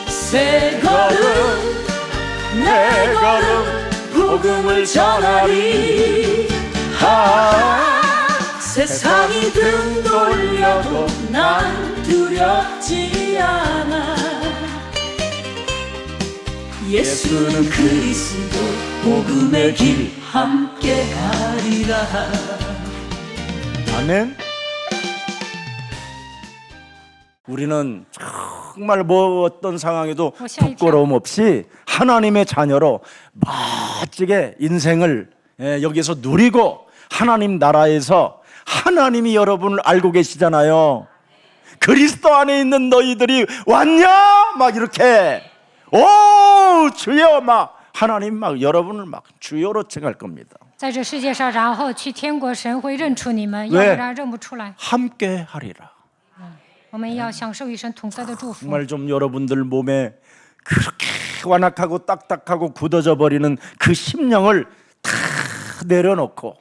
세 걸음 네 걸음 복음을 전하리. 세상이 등 돌려도 난 두렵지 않아. 예수는 그리스도 복음의 길 함께 가리라. 아멘. 우리는 정말 뭐 어떤 상황에도 오샤이죠. 부끄러움 없이 하나님의 자녀로 멋지게 인생을 여기서 누리고 하나님 나라에서 하나님이 여러분을 알고 계시잖아요. 그리스도 안에 있는 너희들이 왔냐? 막 이렇게 오 주여 막 하나님 막 여러분을 막 주여로 칭할 겁니다. 在这世界上，然后去天国，神会认出你们，要 왜 不然认不出来。 함께 하리라. 我们要享受与神同在的祝福。 정말 좀 여러분들 몸에 그렇게 완악하고 딱딱하고 굳어져 버리는 그 심령을 다 내려놓고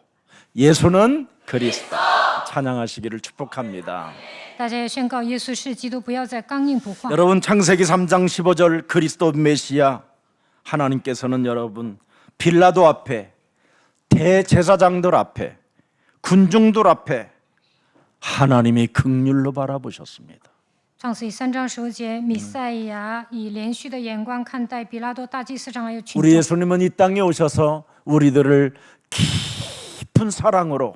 예수는 그리스도 찬양하시기를 축복합니다. 大家也宣告耶稣是基督，不要再刚硬不化。 여러분 창세기 3장 15절 그리스도 메시아 하나님께서는 여러분 빌라도 앞에 대제사장들 앞에 군중들 앞에 하나님이 긍휼로 바라보셨습니다. 创世记3章10节，弥赛亚以连续的眼光看待比拉多大祭司长还有群 우리 众。 예수님은 이 땅에 오셔서 우리들을 깊은 사랑으로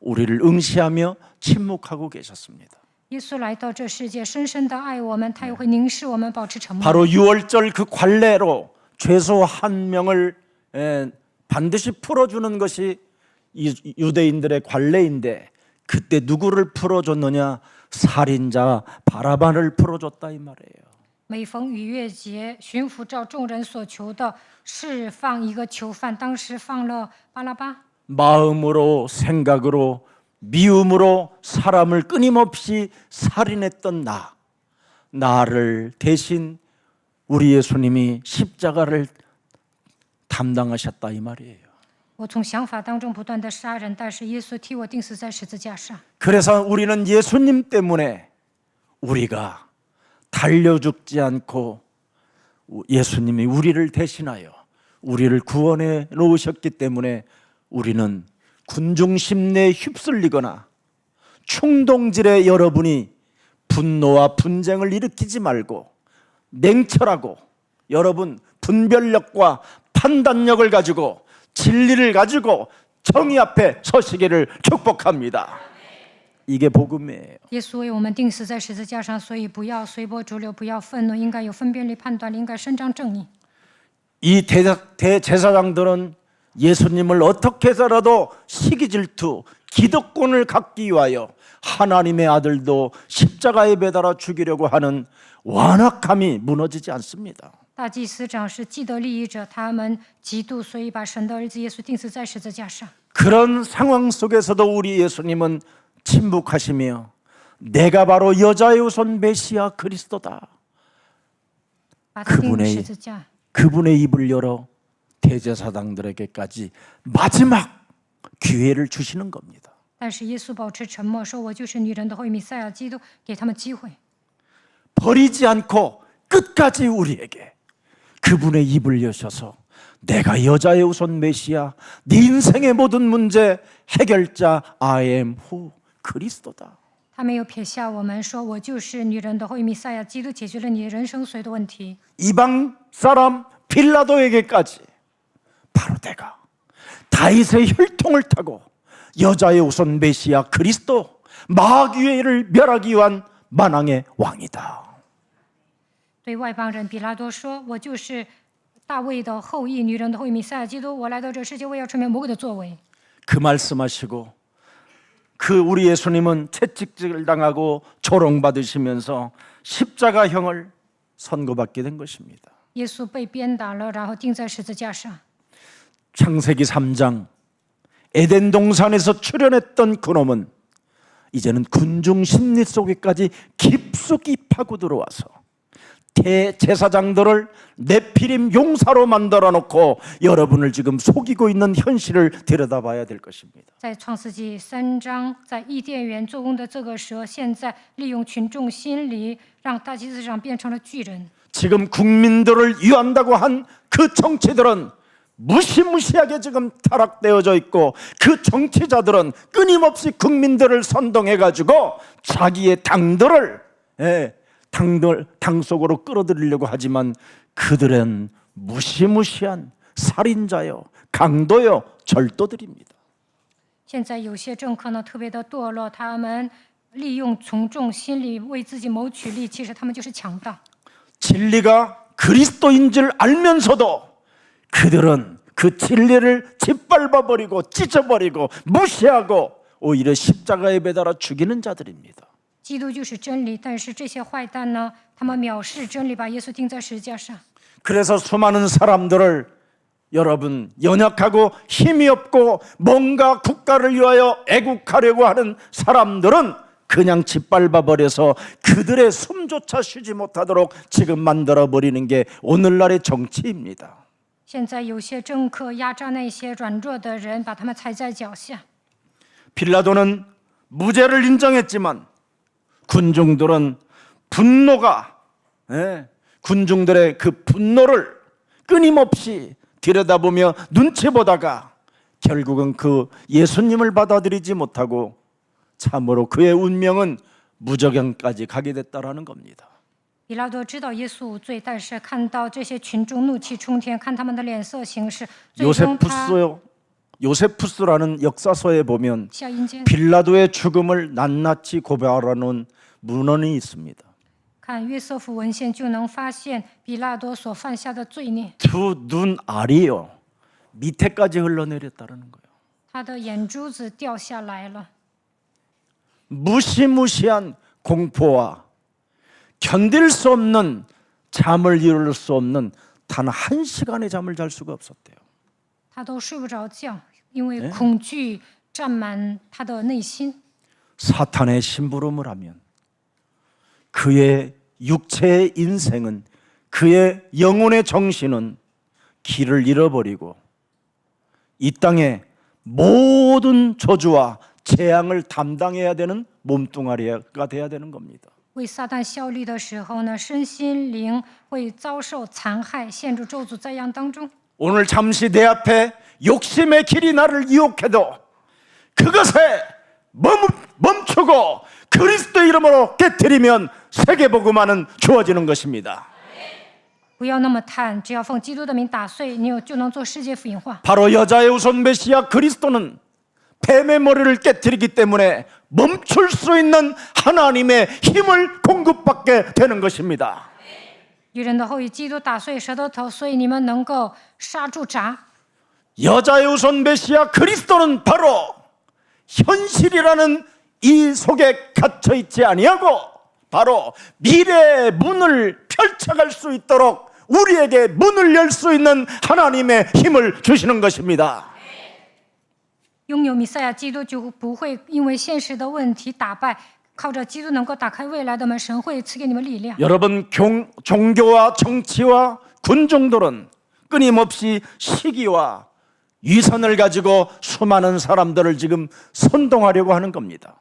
우리를 응시하며 침묵하고 계셨습니다. 耶稣来到这世界，深深的爱我们，他也会凝视我们，保持沉默。 바로 유월절 그 관례로 죄수 한 명을 반드시 풀어주는 것이 이 유대인들의 관례인데 그때 누구를 풀어줬느냐? 살인자 바라바를 풀어줬다 이 말이에요. 每逢逾越节，巡抚照众人所求的释放一个囚犯，当时放了巴拉巴。 마음으로 생각으로 미움으로 사람을 끊임없이 살인했던 나를 대신 우리 예수님이 십자가를 담당하셨다 이 말이에요. 我从想法当中不断的杀人，但是耶稣替我钉死在十字架上。 그래서 우리는 예수님 때문에 우리가 달려 죽지 않고 예수님이 우리를 대신하여 우리를 구원해 놓으셨기 때문에 우리는 군중심내에 휩쓸리거나 충동질에 여러분이 분노와 분쟁을 일으키지 말고 냉철하고 여러분 분별력과 판단력을 가지고 진리를 가지고 정의 앞에 서시기를 축복합니다. 이게 복음이에요. 耶稣为我们钉死在十字架上，所以不要随波逐流，不要愤怒，应该有分辨力、判断力，应该伸张正义。 이 대제사장들은 예수님을 어떻게 해서라도 시기 질투, 기득권을 갖기 위하여 하나님의 아들도 십자가에 매달아 죽이려고 하는 완악함이 무너지지 않습니다. 大祭司长是既得利益者，他们嫉妒，所以把神的儿子耶稣钉死在十字架上。 그런 상황 속에서도 우리 예수님은 침묵하시며 내가 바로 여자의 후손 메시아 그리스도다. 把他钉十字架。 그분의 입을 열어 대제사장들에게까지 마지막 기회를 주시는 겁니다. 但是耶稣保持沉默，说：“我就是女人的后裔弥赛亚基督，给他们机会。” 버리지 않고 끝까지 우리에게 그분의 입을 여셔서 내가 여자의 후손 메시아 네 인생의 모든 문제 해결자 I am who 그리스도다. 他没有撇下我们，说：“我就是女人的后裔弥赛亚基督，解决了你人生所有的问题。” 이방 사람 빌라도에게까지 바로 내가 다윗의 혈통을 타고 여자의 후손 메시아 그리스도 마귀를 멸하기 위한 만왕의 왕이다. 对外邦人比拉多说：“我就是大卫的后裔，女人的后裔弥赛亚基督。我来到这世界，我要传遍魔鬼的作为。” 그 말씀하시고 그 우리 예수님은 채찍질 당하고 조롱받으시면서 십자가형을 선고받게 된 것입니다. 耶稣被鞭打了，然后钉在十字架上。 창세기 3장 에덴 동산에서 출현했던 그놈은 이제는 군중 심리 속에까지 깊숙이 파고 들어와서 대제사장들을 네피림 용사로 만들어 놓고 여러분을 지금 속이고 있는 현실을 들여다봐야 될 것입니다. 在创世纪3章，在伊甸园做工的这个蛇，现在利用群众心理，让大祭司长变成了巨人。 지금 국민들을 위한다고 한 그 정치들은 무시무시하게 지금 타락되어져 있고 그 정치자들은 끊임없이 국민들을 선동해가지고 자기의 당들을 당 속으로 끌어들이려고 하지만 그들은 무시무시한 살인자요, 강도요, 절도들입니다. 现在有些政客呢特别的堕落，他们利用从众心理为自己谋取利，其实他们就是强盗。 진리가 그리스도인 줄 알면서도 그들은 그 진리를 짓밟아버리고 찢어버리고 무시하고 오히려 십자가에 매달아 죽이는 자들입니다. 基督就是真理，但是这些坏蛋呢，他们藐视真理，把耶稣钉在十字架上。 그래서 수많은 사람들을 여러분 연약하고 힘이 없고 뭔가 국가를 위하여 애국하려고 하는 사람들은 그냥 짓밟아버려서 그들의 숨조차 쉬지 못하도록 지금 만들어버리는 게 오늘날의 정치입니다. 现在有些政客压榨那些软弱的人，把他们踩在脚下。 빌라도는 무죄를 인정했지만 군중들은 분노가 군중들의 그 분노를 끊임없이 들여다보며 눈치 보다가 결국은 그 예수님을 받아들이지 못하고 참으로 그의 운명은 무저갱까지 가게 됐다라는 겁니다. 比拉多知道耶稣无罪，但是看到这些群众怒气冲天，看他们的脸色行事，最终他 요세푸스라는 역사서에 보면 下阴间。 빌라도의 죽음을 낱낱이 고발하는 문헌이 있습니다. 看约瑟夫文献就能发现比拉多所犯下的罪孽， 두 눈 알이요 밑에까지 흘러내렸다는 거예요. 他的眼珠子掉下来了。 무시무시한 공포와 견딜 수 없는 잠을 이룰 수 없는 단 한 시간의 잠을 잘 수가 없었대요. 他都睡不着觉，因为恐惧占满他的内心。 사탄의 심부름을 하면 그의 육체의 인생은 그의 영혼의 정신은 길을 잃어버리고 이 땅에 모든 저주와 재앙을 담당해야 되는 몸뚱아리가 돼야 되는 겁니다. 为撒旦效力的时候呢，身心灵会遭受残害，陷入咒诅灾殃当中。 오늘 잠시 내 앞에 욕심의 길이 나를 유혹해도 그것에 멈추고 그리스도 이름으로 깨뜨리면 세계복음화는 주어지는 것입니다. 不要那么贪，只要奉基督的名打碎，你就能做世界福音化。 바로 여자의 우선 메시아 그리스도는 뱀의 머리를 깨뜨리기 때문에 멈출 수 있는 하나님의 힘을 공급받게 되는 것입니다. 愚人的后裔基督打碎蛇的头，所以你们能够刹住闸。 여자의 우선 메시아 그리스도는 바로 현실이라는 이 속에 갇혀 있지 아니하고 바로 미래의 문을 펼쳐갈 수 있도록 우리에게 문을 열 수 있는 하나님의 힘을 주시는 것입니다. 拥有弥赛亚基督就不会因为现实的问题打败，靠着基督能够打开未来的门，神会赐给你们力量。 여러분 종교와 정치와 군중들은 끊임없이 시기와 위선을 가지고 수많은 사람들을 지금 선동하려고 하는 겁니다.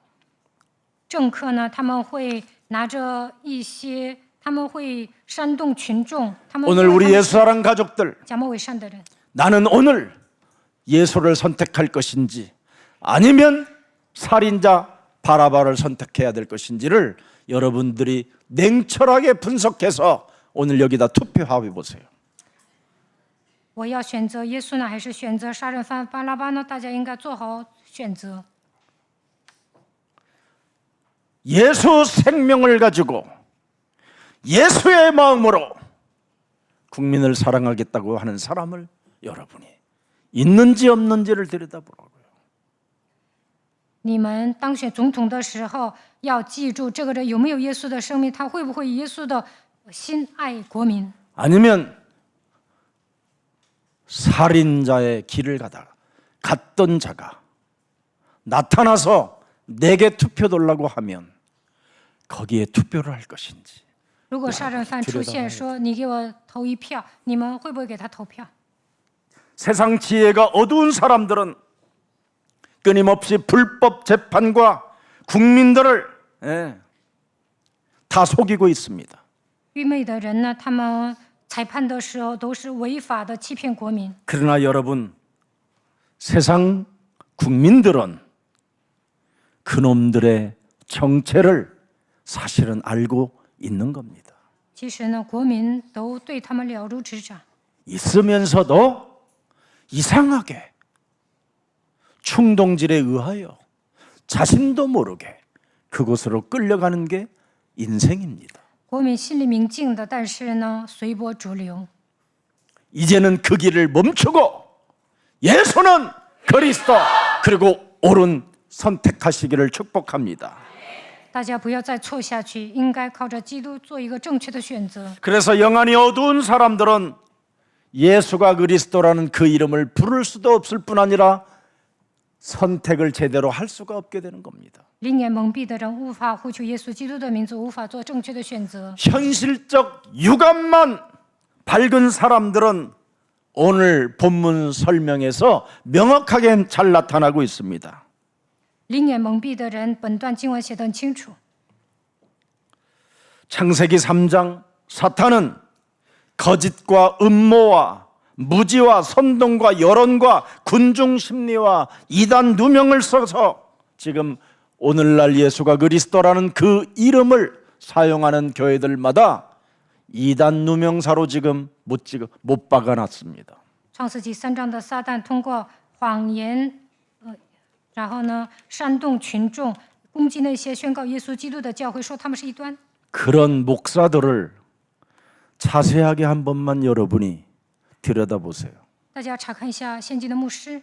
政客呢，他们会拿着一些，他们会煽动群众，他们 오늘 우리 예수사랑 가족들 假冒伪善的人。 나는 오늘 예수를 선택할 것인지 아니면 살인자 바라바를 선택해야 될 것인지를 여러분들이 냉철하게 분석해서 오늘 여기다 투표해 보세요. 我要选择耶稣呢，还是选择杀人犯巴拉巴呢？大家应该做好选择。 예수 생명을 가지고 예수의 마음으로 국민을 사랑하겠다고 하는 사람을 여러분이 있는지 없는지를 들여다보라고요. 你们当选总统的时候，要记住这个人有没有耶稣的生命，他会不会以耶稣的心爱国民？ 아니면 살인자의 길을 갔던 자가 나타나서 내게 투표 달라고 하면 거기에 투표를 할 것인지. 如果杀人犯出现说你给我投一票，你们会不会给他投票？ 세상 지혜가 어두운 사람들은 끊임없이 불법 재판과 국민들을 다 속이고 있습니다. 愚昧的人呢，他们裁判的时候都是违法的，欺骗国民。 그러나 여러분, 세상 국민들은 그놈들의 정체를 사실은 알고 있는 겁니다. 其实呢，国民都对他们了如指掌， 있으면서도 이상하게 충동질에 의하여 자신도 모르게 그곳으로 끌려가는 게 인생입니다. 国民心里明镜的，但是呢，随波逐流。 이제는 그 길을 멈추고 예수는 그리스도 그리고 옳은 선택하시기를 축복합니다. 大家不要再错下去，应该靠着基督做一个正确的选择。 그래서 영안이 어두운 사람들은 예수가 그리스도라는 그 이름을 부를 수도 없을 뿐 아니라 선택을 제대로 할 수가 없게 되는 겁니다. 灵眼蒙蔽的人无法呼求耶稣基督的名字，无法做正确的选择。 현실적 육안만 밝은 사람들은 오늘 본문 설명에서 명확하게 잘 나타나고 있습니다. 灵眼蒙蔽的人，本段经文写得很清楚。 창세기 3장 사탄은 거짓과 음모와 무지와 선동과 여론과 군중 심리와 이단 누명을 써서 지금 오늘날 예수가 그리스도라는 그 이름을 사용하는 교회들마다 이단 누명사로 지금 못 박아놨습니다. 创世纪3章的撒旦通过谎言，然后呢煽动群众，攻击那些宣告耶稣基督的教会，说他们是异端。 그런 목사들을 자세하게 한 번만 여러분이 들여다보세요. 大家查看一下现今的牧师，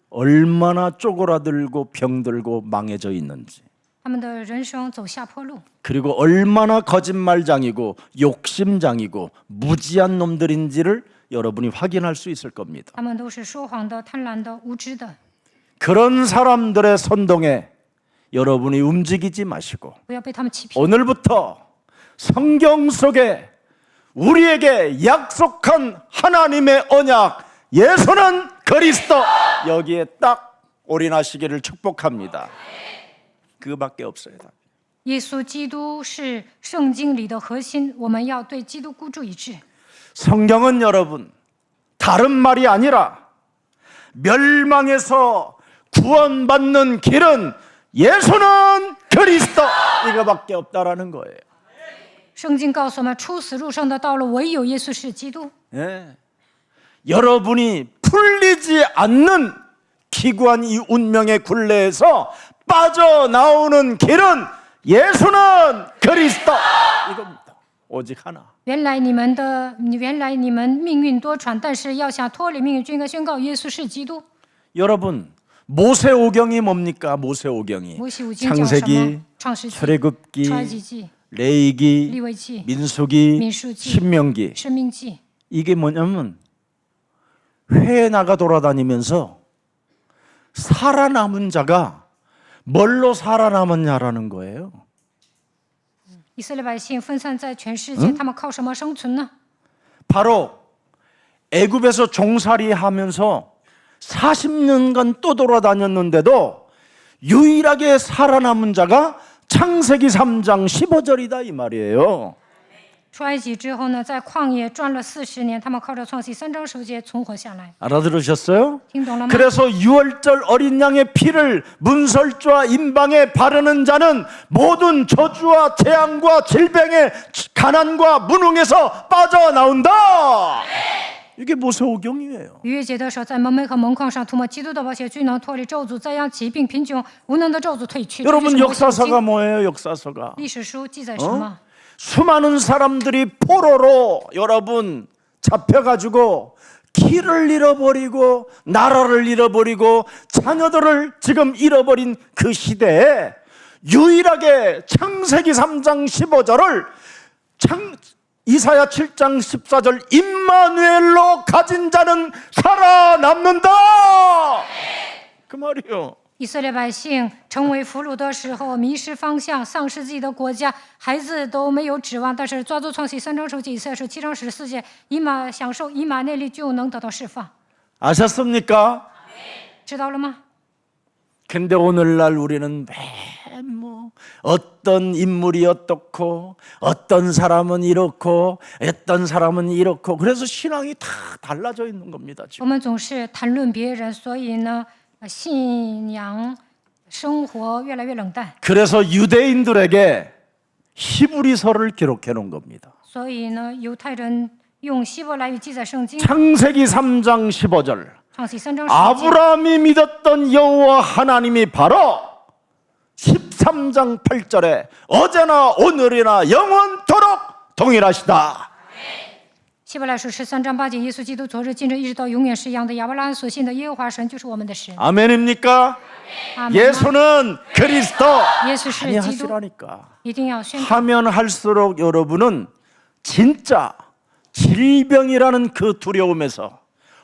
얼마나 쪼그라들고 병들고 망해져 있는지, 他们的人生走下坡路， 그리고 얼마나 거짓말장이고 욕심장이고 무지한 놈들인지를 여러분이 확인할 수 있을 겁니다. 他们都是说谎的、贪婪的、无知的。 그런 사람들의 선동에 여러분이 움직이지 마시고 不要被他们欺骗。 오늘부터 성경 속에 우리에게 약속한 하나님의 언약 예수는 그리스도 여기에 딱 올인하시기를 축복합니다. 그밖에 없어요. 耶稣基督是圣经里的核心，我们要对基督孤注一掷。 성경은 여러분 다른 말이 아니라 멸망에서 구원받는 길은 예수는 그리스도 이거밖에 없다라는 거예요. 圣经告诉我们，出死入生的道路唯有耶稣是基督。 예. 여러분이 풀리지 않는 기구한 이 운명의 굴레에서 빠져나오는 길은 예수는 그리스도 이겁니다. 오직 하나. 原来你们命运多舛，但是要想脱离命运，就应该宣告耶稣是基督。 여러분 모세오경이 뭡니까? 모세오경이 摩西五经讲什么 창세기, ？创世纪、 출애굽기, 出埃及记、 레위기, 利未记、 민수기, 민수기, 신명기 生命记。 이게 뭐냐면 회에 나가 돌아다니면서 살아남은 자가 뭘로 살아남았냐라는 거예요. 以色列百姓分散在全世界，他们靠什么生存呢？ 바로 애굽에서 종살이하면서 40년간 또 돌아다녔는데도 유일하게 살아남은 자가 창세기 3장 15절이다 이 말이에요. 出埃及之后呢，在旷野转了40年，他们靠着创世3章10节存活下来。 알아들으셨어요? 听懂了吗？ 그래서 유월절 어린 양의 피를 문설주와 임방에 바르는 자는 모든 저주와 재앙과 질병의 가난과 무능에서 빠져나온다. 이게 모세오경이에요. 逾越节的时候，在门楣和门框上涂抹基督的宝血，均能脱离咒诅、灾殃、疾病、贫穷、无能的咒诅退去。这就 여러분 是摩西五 역사서가 经 뭐예요? 역사서가 历史书记载什么？ 수많은 사람들이 포로로 여러분 잡혀가지고 길을 잃어버리고 나라를 잃어버리고 자녀들을 지금 잃어버린 그 시대에 유일하게 창세기 3장 15절을 이사야 7장 14절 임마누엘로 가진 자는 살아남는다 그 말이요. 以色列百姓成为俘虏的时候，迷失方向，丧失自己的国家，孩子都没有指望。但是抓住创世3章10节，以赛亚书7章14节，享受以马内利就能得到释放。 아셨습니까? 知道了吗？ 근데 오늘날 우리는 뭐 어떤 인물이 어떻고 어떤 사람은 이렇고 어떤 사람은 이렇고 그래서 신앙이 다 달라져 있는 겁니다. 我 지금. 们总是谈论别人，所以呢，信仰生活越来越冷淡。 그래서 유대인들에게 히브리서를 기록해 놓은 겁니다. 所以呢，犹太人用希伯来语记载圣经。 창세기 3장 15절 创世3章10节。 아브라함이 믿었던 여호와 하나님이 바로 14 13장 8절에 어제나 오늘이나 영원토록 동일하시다. 希伯来书13章8节，耶稣基督昨日、今日一直到永远是一样的。亚伯拉罕所信的耶和华神就是我们的神。 아멘입니까? 阿门吗 예수는 그리스도 耶稣是基督， 하시라니까. 一定要宣告。 하면 할수록 여러분은 진짜 질병이라는 그 두려움에서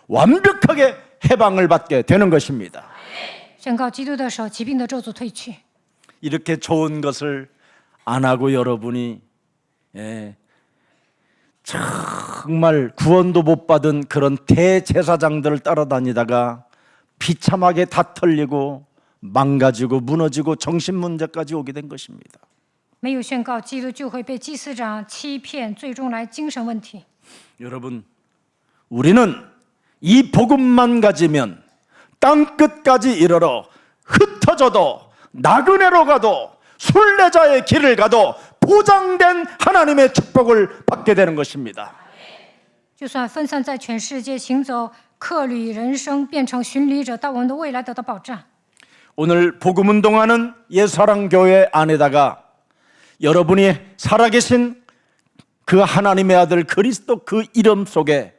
완벽하게 해방을 받게 되는 것입니다. 宣告基督的手，疾病的咒诅退去。 이렇게 좋은 것을 안 하고 여러분이 정말 구원도 못 받은 그런 대제사장들을 따라다니다가 비참하게 다 털리고 망가지고 무너지고 정신 문제까지 오게 된 것입니다. 没有宣告基督，就会被祭司长欺骗，最终来精神问题。 여러분, 우리는 이 복음만 가지면 땅 끝까지 이르러 흩어져도 나그네로 가도 순례자의 길을 가도 보장된 하나님의 축복을 받게 되는 것입니다. 就算分散在全世界行走客旅人生，变成巡礼者，到我们的未来得到保障。 오늘 복음 운동하는 옛사랑교회 안에다가 여러분이 살아계신 그 하나님의 아들 그리스도 그 이름 속에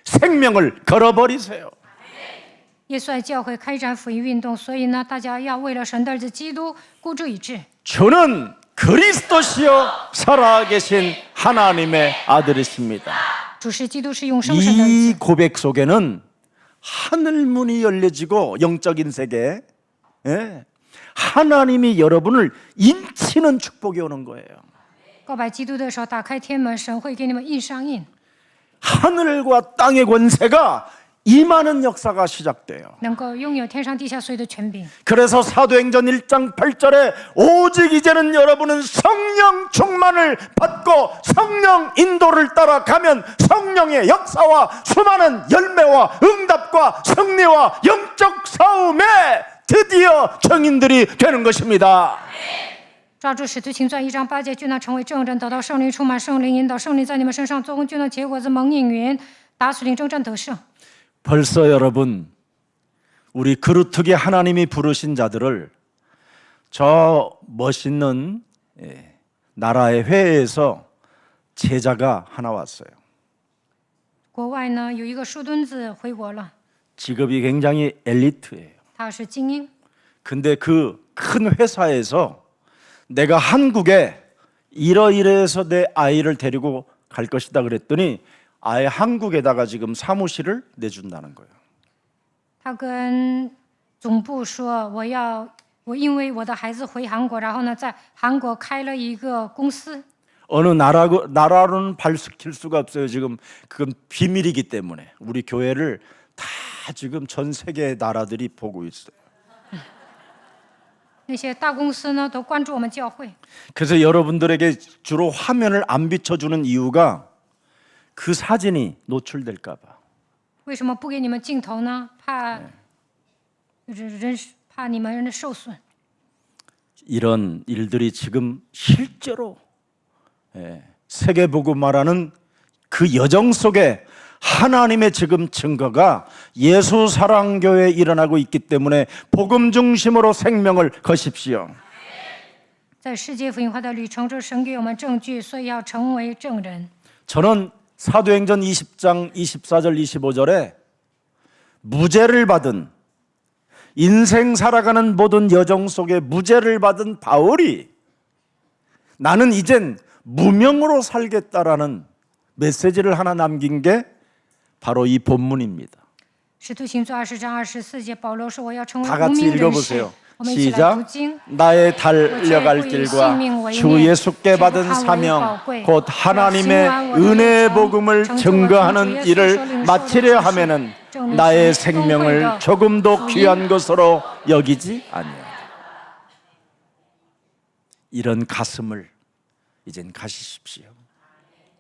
생명을 걸어버리세요. 耶稣爱教会开展福音运动，所以呢，大家要为了神的儿子基督孤注一掷。 주는 그리스도시요 살아계신 하나님의 아들이십니다. 主是基督，是永生神的儿 이 子。 고백 속에는 하늘 문이 열려지고 영적인 세계에 하나님이 여러분을 인치는 축복이 오는 거예요. 告白基督的时候，打开天门，神会给你们印上印， 하늘과 땅의 권세가 임하는 역사가 시작돼요. 能够拥有天上地下所有的权柄。 그래서 사도행전 1장 8절에 오직 이제는 여러분은 성령 충만을 받고 성령 인도를 따라가면 성령의 역사와 수많은 열매와 응답과 승리와 영적 싸움에 드디어 증인들이 되는 것입니다. 抓住使徒行传1章8节，就能成为证人，得到圣灵充满，圣灵引导，圣灵在你们身上作工，就能结果子蒙应允，打属灵征战得胜。 벌써 여러분 우리 그루트기 하나님이 부르신 자들을 저 멋있는 나라의 회에서 제자가 하나 왔어요. 国外呢有一个树墩子回国了， 직업이 굉장히 엘리트예요. 他是精英， 근데 그 큰 회사에서 내가 한국에 이러이러해서 내 아이를 데리고 갈 것이다 그랬더니 아예 한국에다가 지금 사무실을 내준다는 거예요. 他跟总部说我因为我的孩子回韩国，然后呢在韩国开了一个公司。 어느 나라로는 밝힐 수가 없어요. 지금 그건 비밀이기 때문에 우리 교회를 다 지금 전 세계 나라들이 보고 있어요. 那些大公司呢都关注我们教会， 그래서 여러분들에게 주로 화면을 안 비춰주는 이유가 그 사진이 노출될까 봐. 为什么不给你们镜头呢？怕怕你们受损。 이런 일들이 지금 실제로 세계보고 말하는 그 여정 속에 하나님의 지금 증거가 예수 사랑교회에 일어나고 있기 때문에 복음 중심으로 생명을 거십시오. 在世界福音化的旅程中，神给我们证据，所以要成为证人。 저는 사도행전 20장 24절 25절에 무죄를 받은 인생 살아가는 모든 여정 속에 무죄를 받은 바울이 나는 이젠 무명으로 살겠다라는 메시지를 하나 남긴 게 바로 이 본문입니다. 使徒行传20章24节，保罗说：“我要成为 다 无 같이 名人士。” 읽어보세요. 我们一起来读 시작. 经。 나의 달려갈 길과 주 예수께 받은 사명 곧 하나님의 은혜의 복음을 증거하는 일을 마치려 하면은 나의 생명을 조금도 귀한 것으로 여기지 아니하다. 이런 가슴을 이젠 가지십시오.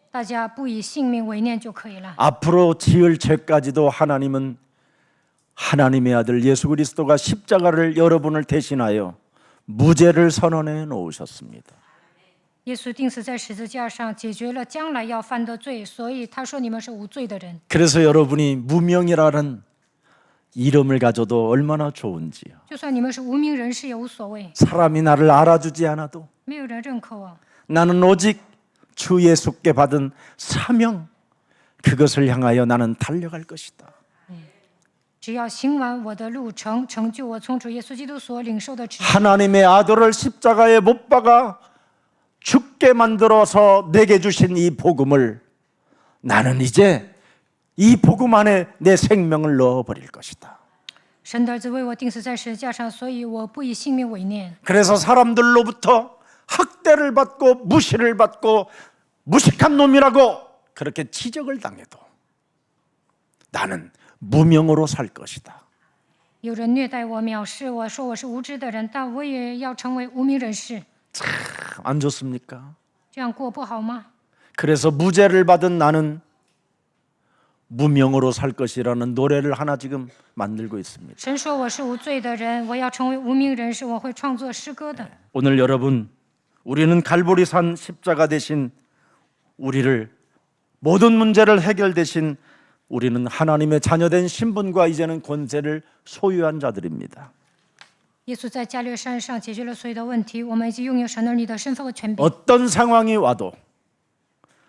大家不以性命为念就可以了。 앞으로 지을 죄까지도 하나님은 하나님의 아들 예수 그리스도가 십자가를 여러분을 대신하여 무죄를 선언해 놓으셨습니다. 耶稣钉死在十字架上，解决了将来要犯的罪，所以他说你们是无罪的人。 그래서 여러분이 무명이라는 이름을 가져도 얼마나 좋은지요. 就算你们是无名人士也无所谓， 사람이 나를 알아주지 않아도 没有人认可我， 나는 오직 주 예수께 받은 사명, 그것을 향하여 나는 달려갈 것이다. 只要行完我的路程，成就我从主耶稣基督所领受的旨意。 하나님의 아들을 십자가에 못 박아 죽게 만들어서 내게 주신 이 복음을 나는 이제 이 복음 안에 내 생명을 넣어버릴 것이다. 神的儿子为我钉死在十字架上，所以我不以性命为念。 그래서 사람들로부터 학대를 받고 무시를 받고 무식한 놈이라고 그렇게 지적을 당해도 나는 무명으로 살 것이다. 有人虐待我、藐视我，说我是无知的人，但我也要成为无名人士。 안 좋습니까? 这样过不好吗？ 그래서 무죄를 받은 나는 무명으로 살 것이라는 노래를 하나 지금 만들고 있습니다. 神说我是无罪的人，我要成为无名人士，我会创作诗歌的。 오늘 여러분, 우리는 갈보리산 십자가 대신 우리를 모든 문제를 해결되신 우리는 하나님의 자녀된 신분과 이제는 권세를 소유한 자들입니다. 耶稣在加略山上解决了所有的问题，我们已经拥有神儿女的身份和权柄。 어떤 상황이 와도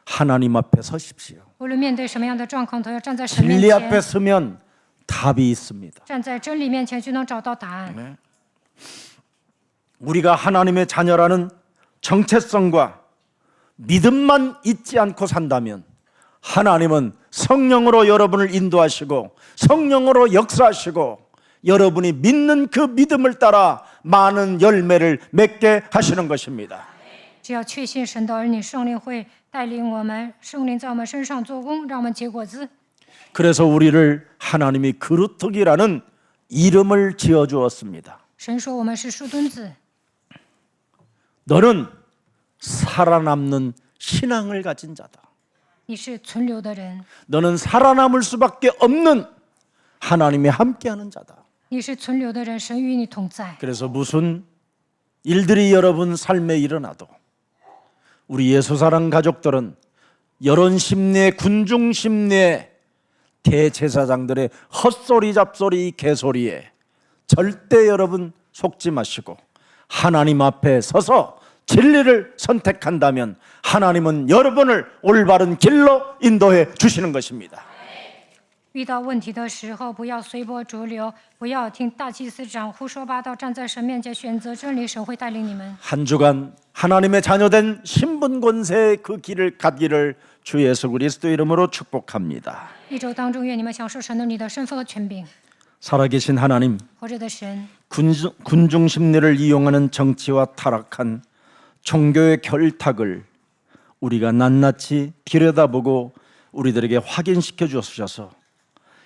하나님 앞에 서십시오. 无论面对什么样的状况，都要站在神面 진리 앞에 前， 서면 답이 있습니다. 站在真理面前就能找到答案。 우리가 하나님의 자녀라는 정체성과 믿음만 잊지 않고 산다면 하나님은 성령으로 여러분을 인도하시고 성령으로 역사하시고 여러분이 믿는 그 믿음을 따라 많은 열매를 맺게 하시는 것입니다. 只要确信神的儿女，圣灵会带领我们，圣灵在我们身上做工，让我们结果子。 그래서 우리를 하나님이 그루터기라는 이름을 지어 주었습니다. 神说我们是树墩子， 너는 살아남는 신앙을 가진 자다. 你是存留的人， 너는 살아남을 수밖에 없는 하나님이 함께하는 자다. 你是存留的人，神与你同在。 그래서 무슨 일들이 여러분 삶에 일어나도 우리 예수사랑 가족들은 여론 심리에 군중 심리에 대제사장들의 헛소리 잡소리 개소리에 절대 여러분 속지 마시고 하나님 앞에 서서 진리를 선택한다면 하나님은 여러분을 올바른 길로 인도해 주시는 것입니다. 遇到问题的时候，不要随波逐流，不要听大祭司长胡说八道，站在神面前选择真理，神会带领你们。 한 주간 하나님의 자녀된 신분 권세의 그 길을 가기를 주 예수 그리스도 이름으로 축복합니다. 一周当中，愿你们享受神的你的身份和权柄。 살아계신 하나님, 活着的神， 군중 심리를 이용하는 정치와 타락한 종교의 결탁을 우리가 낱낱이 들여다보고 우리들에게 확인시켜 주셔서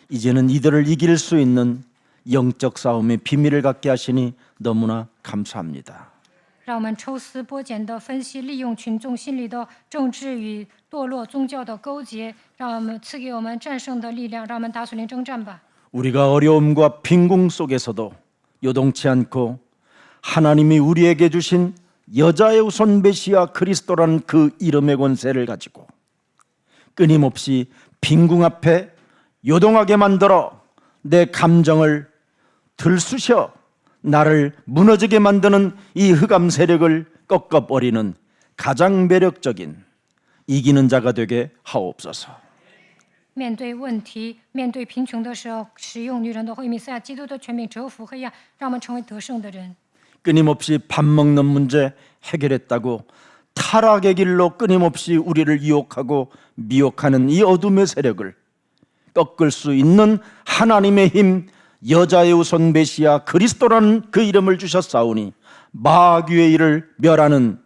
이제는 이들을 이길 수 있는 영적 싸움의 비밀을 갖게 하시니 너무나 감사합니다. 让我们抽丝剥茧地分析利用群众心理的政治与堕落宗教的勾结，让我们赐给我们战胜的力量，让我们打属灵征战吧。 우리가 어려움과 빈궁 속에서도 요동치 않고 하나님이 우리에게 주신 여자의 우선 메시아 그리스도라는 그 이름의 권세를 가지고 끊임없이 빈궁 앞에 요동하게 만들어 내 감정을 들쑤셔 나를 무너지게 만드는 이 흑암 세력을 꺾어버리는 가장 매력적인 이기는 자가 되게 하옵소서. 面对问题、面对贫穷的时候，使用女人的会弥赛亚基督的权柄折服黑暗，让我们成为得胜的人。 끊임없이 밥 먹는 문제 해결했다고 타락의 길로 끊임없이 우리를 유혹하고 미혹하는 이 어둠의 세력을 꺾을 수 있는 하나님의 힘, 여자의 우선 메시아 그리스도라는 그 이름을 주셨사오니 마귀의 일을 멸하는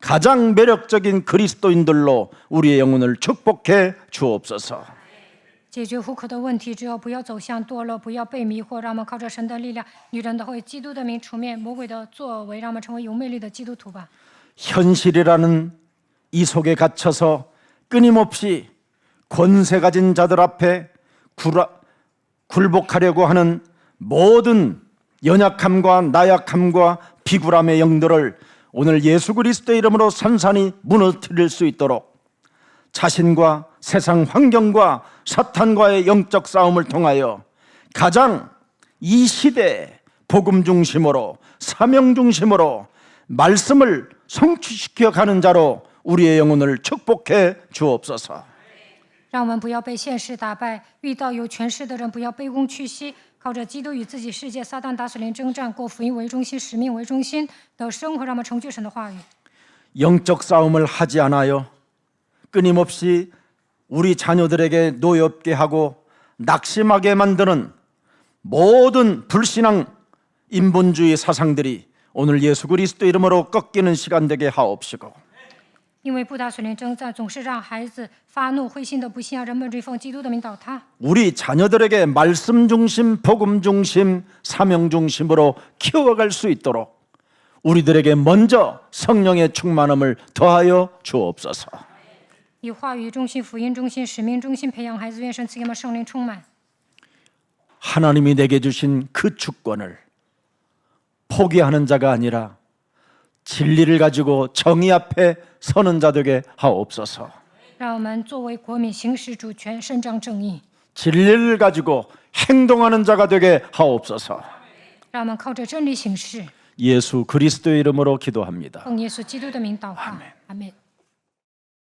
가장 매력적인 그리스도인들로 우리의 영혼을 축복해 주옵소서. 解决户口的问题，只要不要走向堕落，不要被迷惑，让我们靠着神的力量，女人的会基督的名除灭魔鬼的作为，让我们成为有魅力的基督徒吧。 현실이라는 이 속에 갇혀서 끊임없이 권세 가진 자들 앞에 굴복하려고 하는 모든 연약함과 나약함과 비굴함의 영들을 오늘 예수 그리스도의 이름으로 산산히 무너뜨릴 수 있도록 자신과 세상 환경과 사탄과의 영적 싸움을 통하여 가장 이 시대에 복음 중심으로 사명 중심으로 말씀을 성취시켜 가는 자로 우리의 영혼을 축복해 주옵소서. 让我们不要被现实打败，遇到有权势的人不要卑躬屈膝，靠着基督与自己世界撒旦大水灵征战，过福音为中心，使命为中心的生活，让我们成就神的话语。 영적 싸움을 하지 않아요. 끊임없이 우리 자녀들에게 노엽게 하고 낙심하게 만드는 모든 불신앙 인본주의 사상들이 오늘 예수 그리스도 이름으로 꺾이는 시간 되게 하옵시고 因为不打水灵征战，总是让孩子发怒、灰心的不信，让人们追奉基督的名倒塌。 우리 자녀들에게 말씀 중심, 복음 중심, 사명 중심으로 키워갈 수 있도록 우리들에게 먼저 성령의 충만함을 더하여 주옵소서. 以话语中心、福音中心、使命中心培养孩子，愿神赐给我们圣灵充满。 하나님이 내게 주신 그 주권을 포기하는 자가 아니라 진리를 가지고 정의 앞에 서는 자 되게 하옵소서. 让我们作为国民行使主权，伸张正义。 진리를 가지고 행동하는 자가 되게 하옵소서. 让我们靠着真理行事。 예수 그리스도의 이름으로 기도합니다. 奉耶稣基督的名祷告，阿门。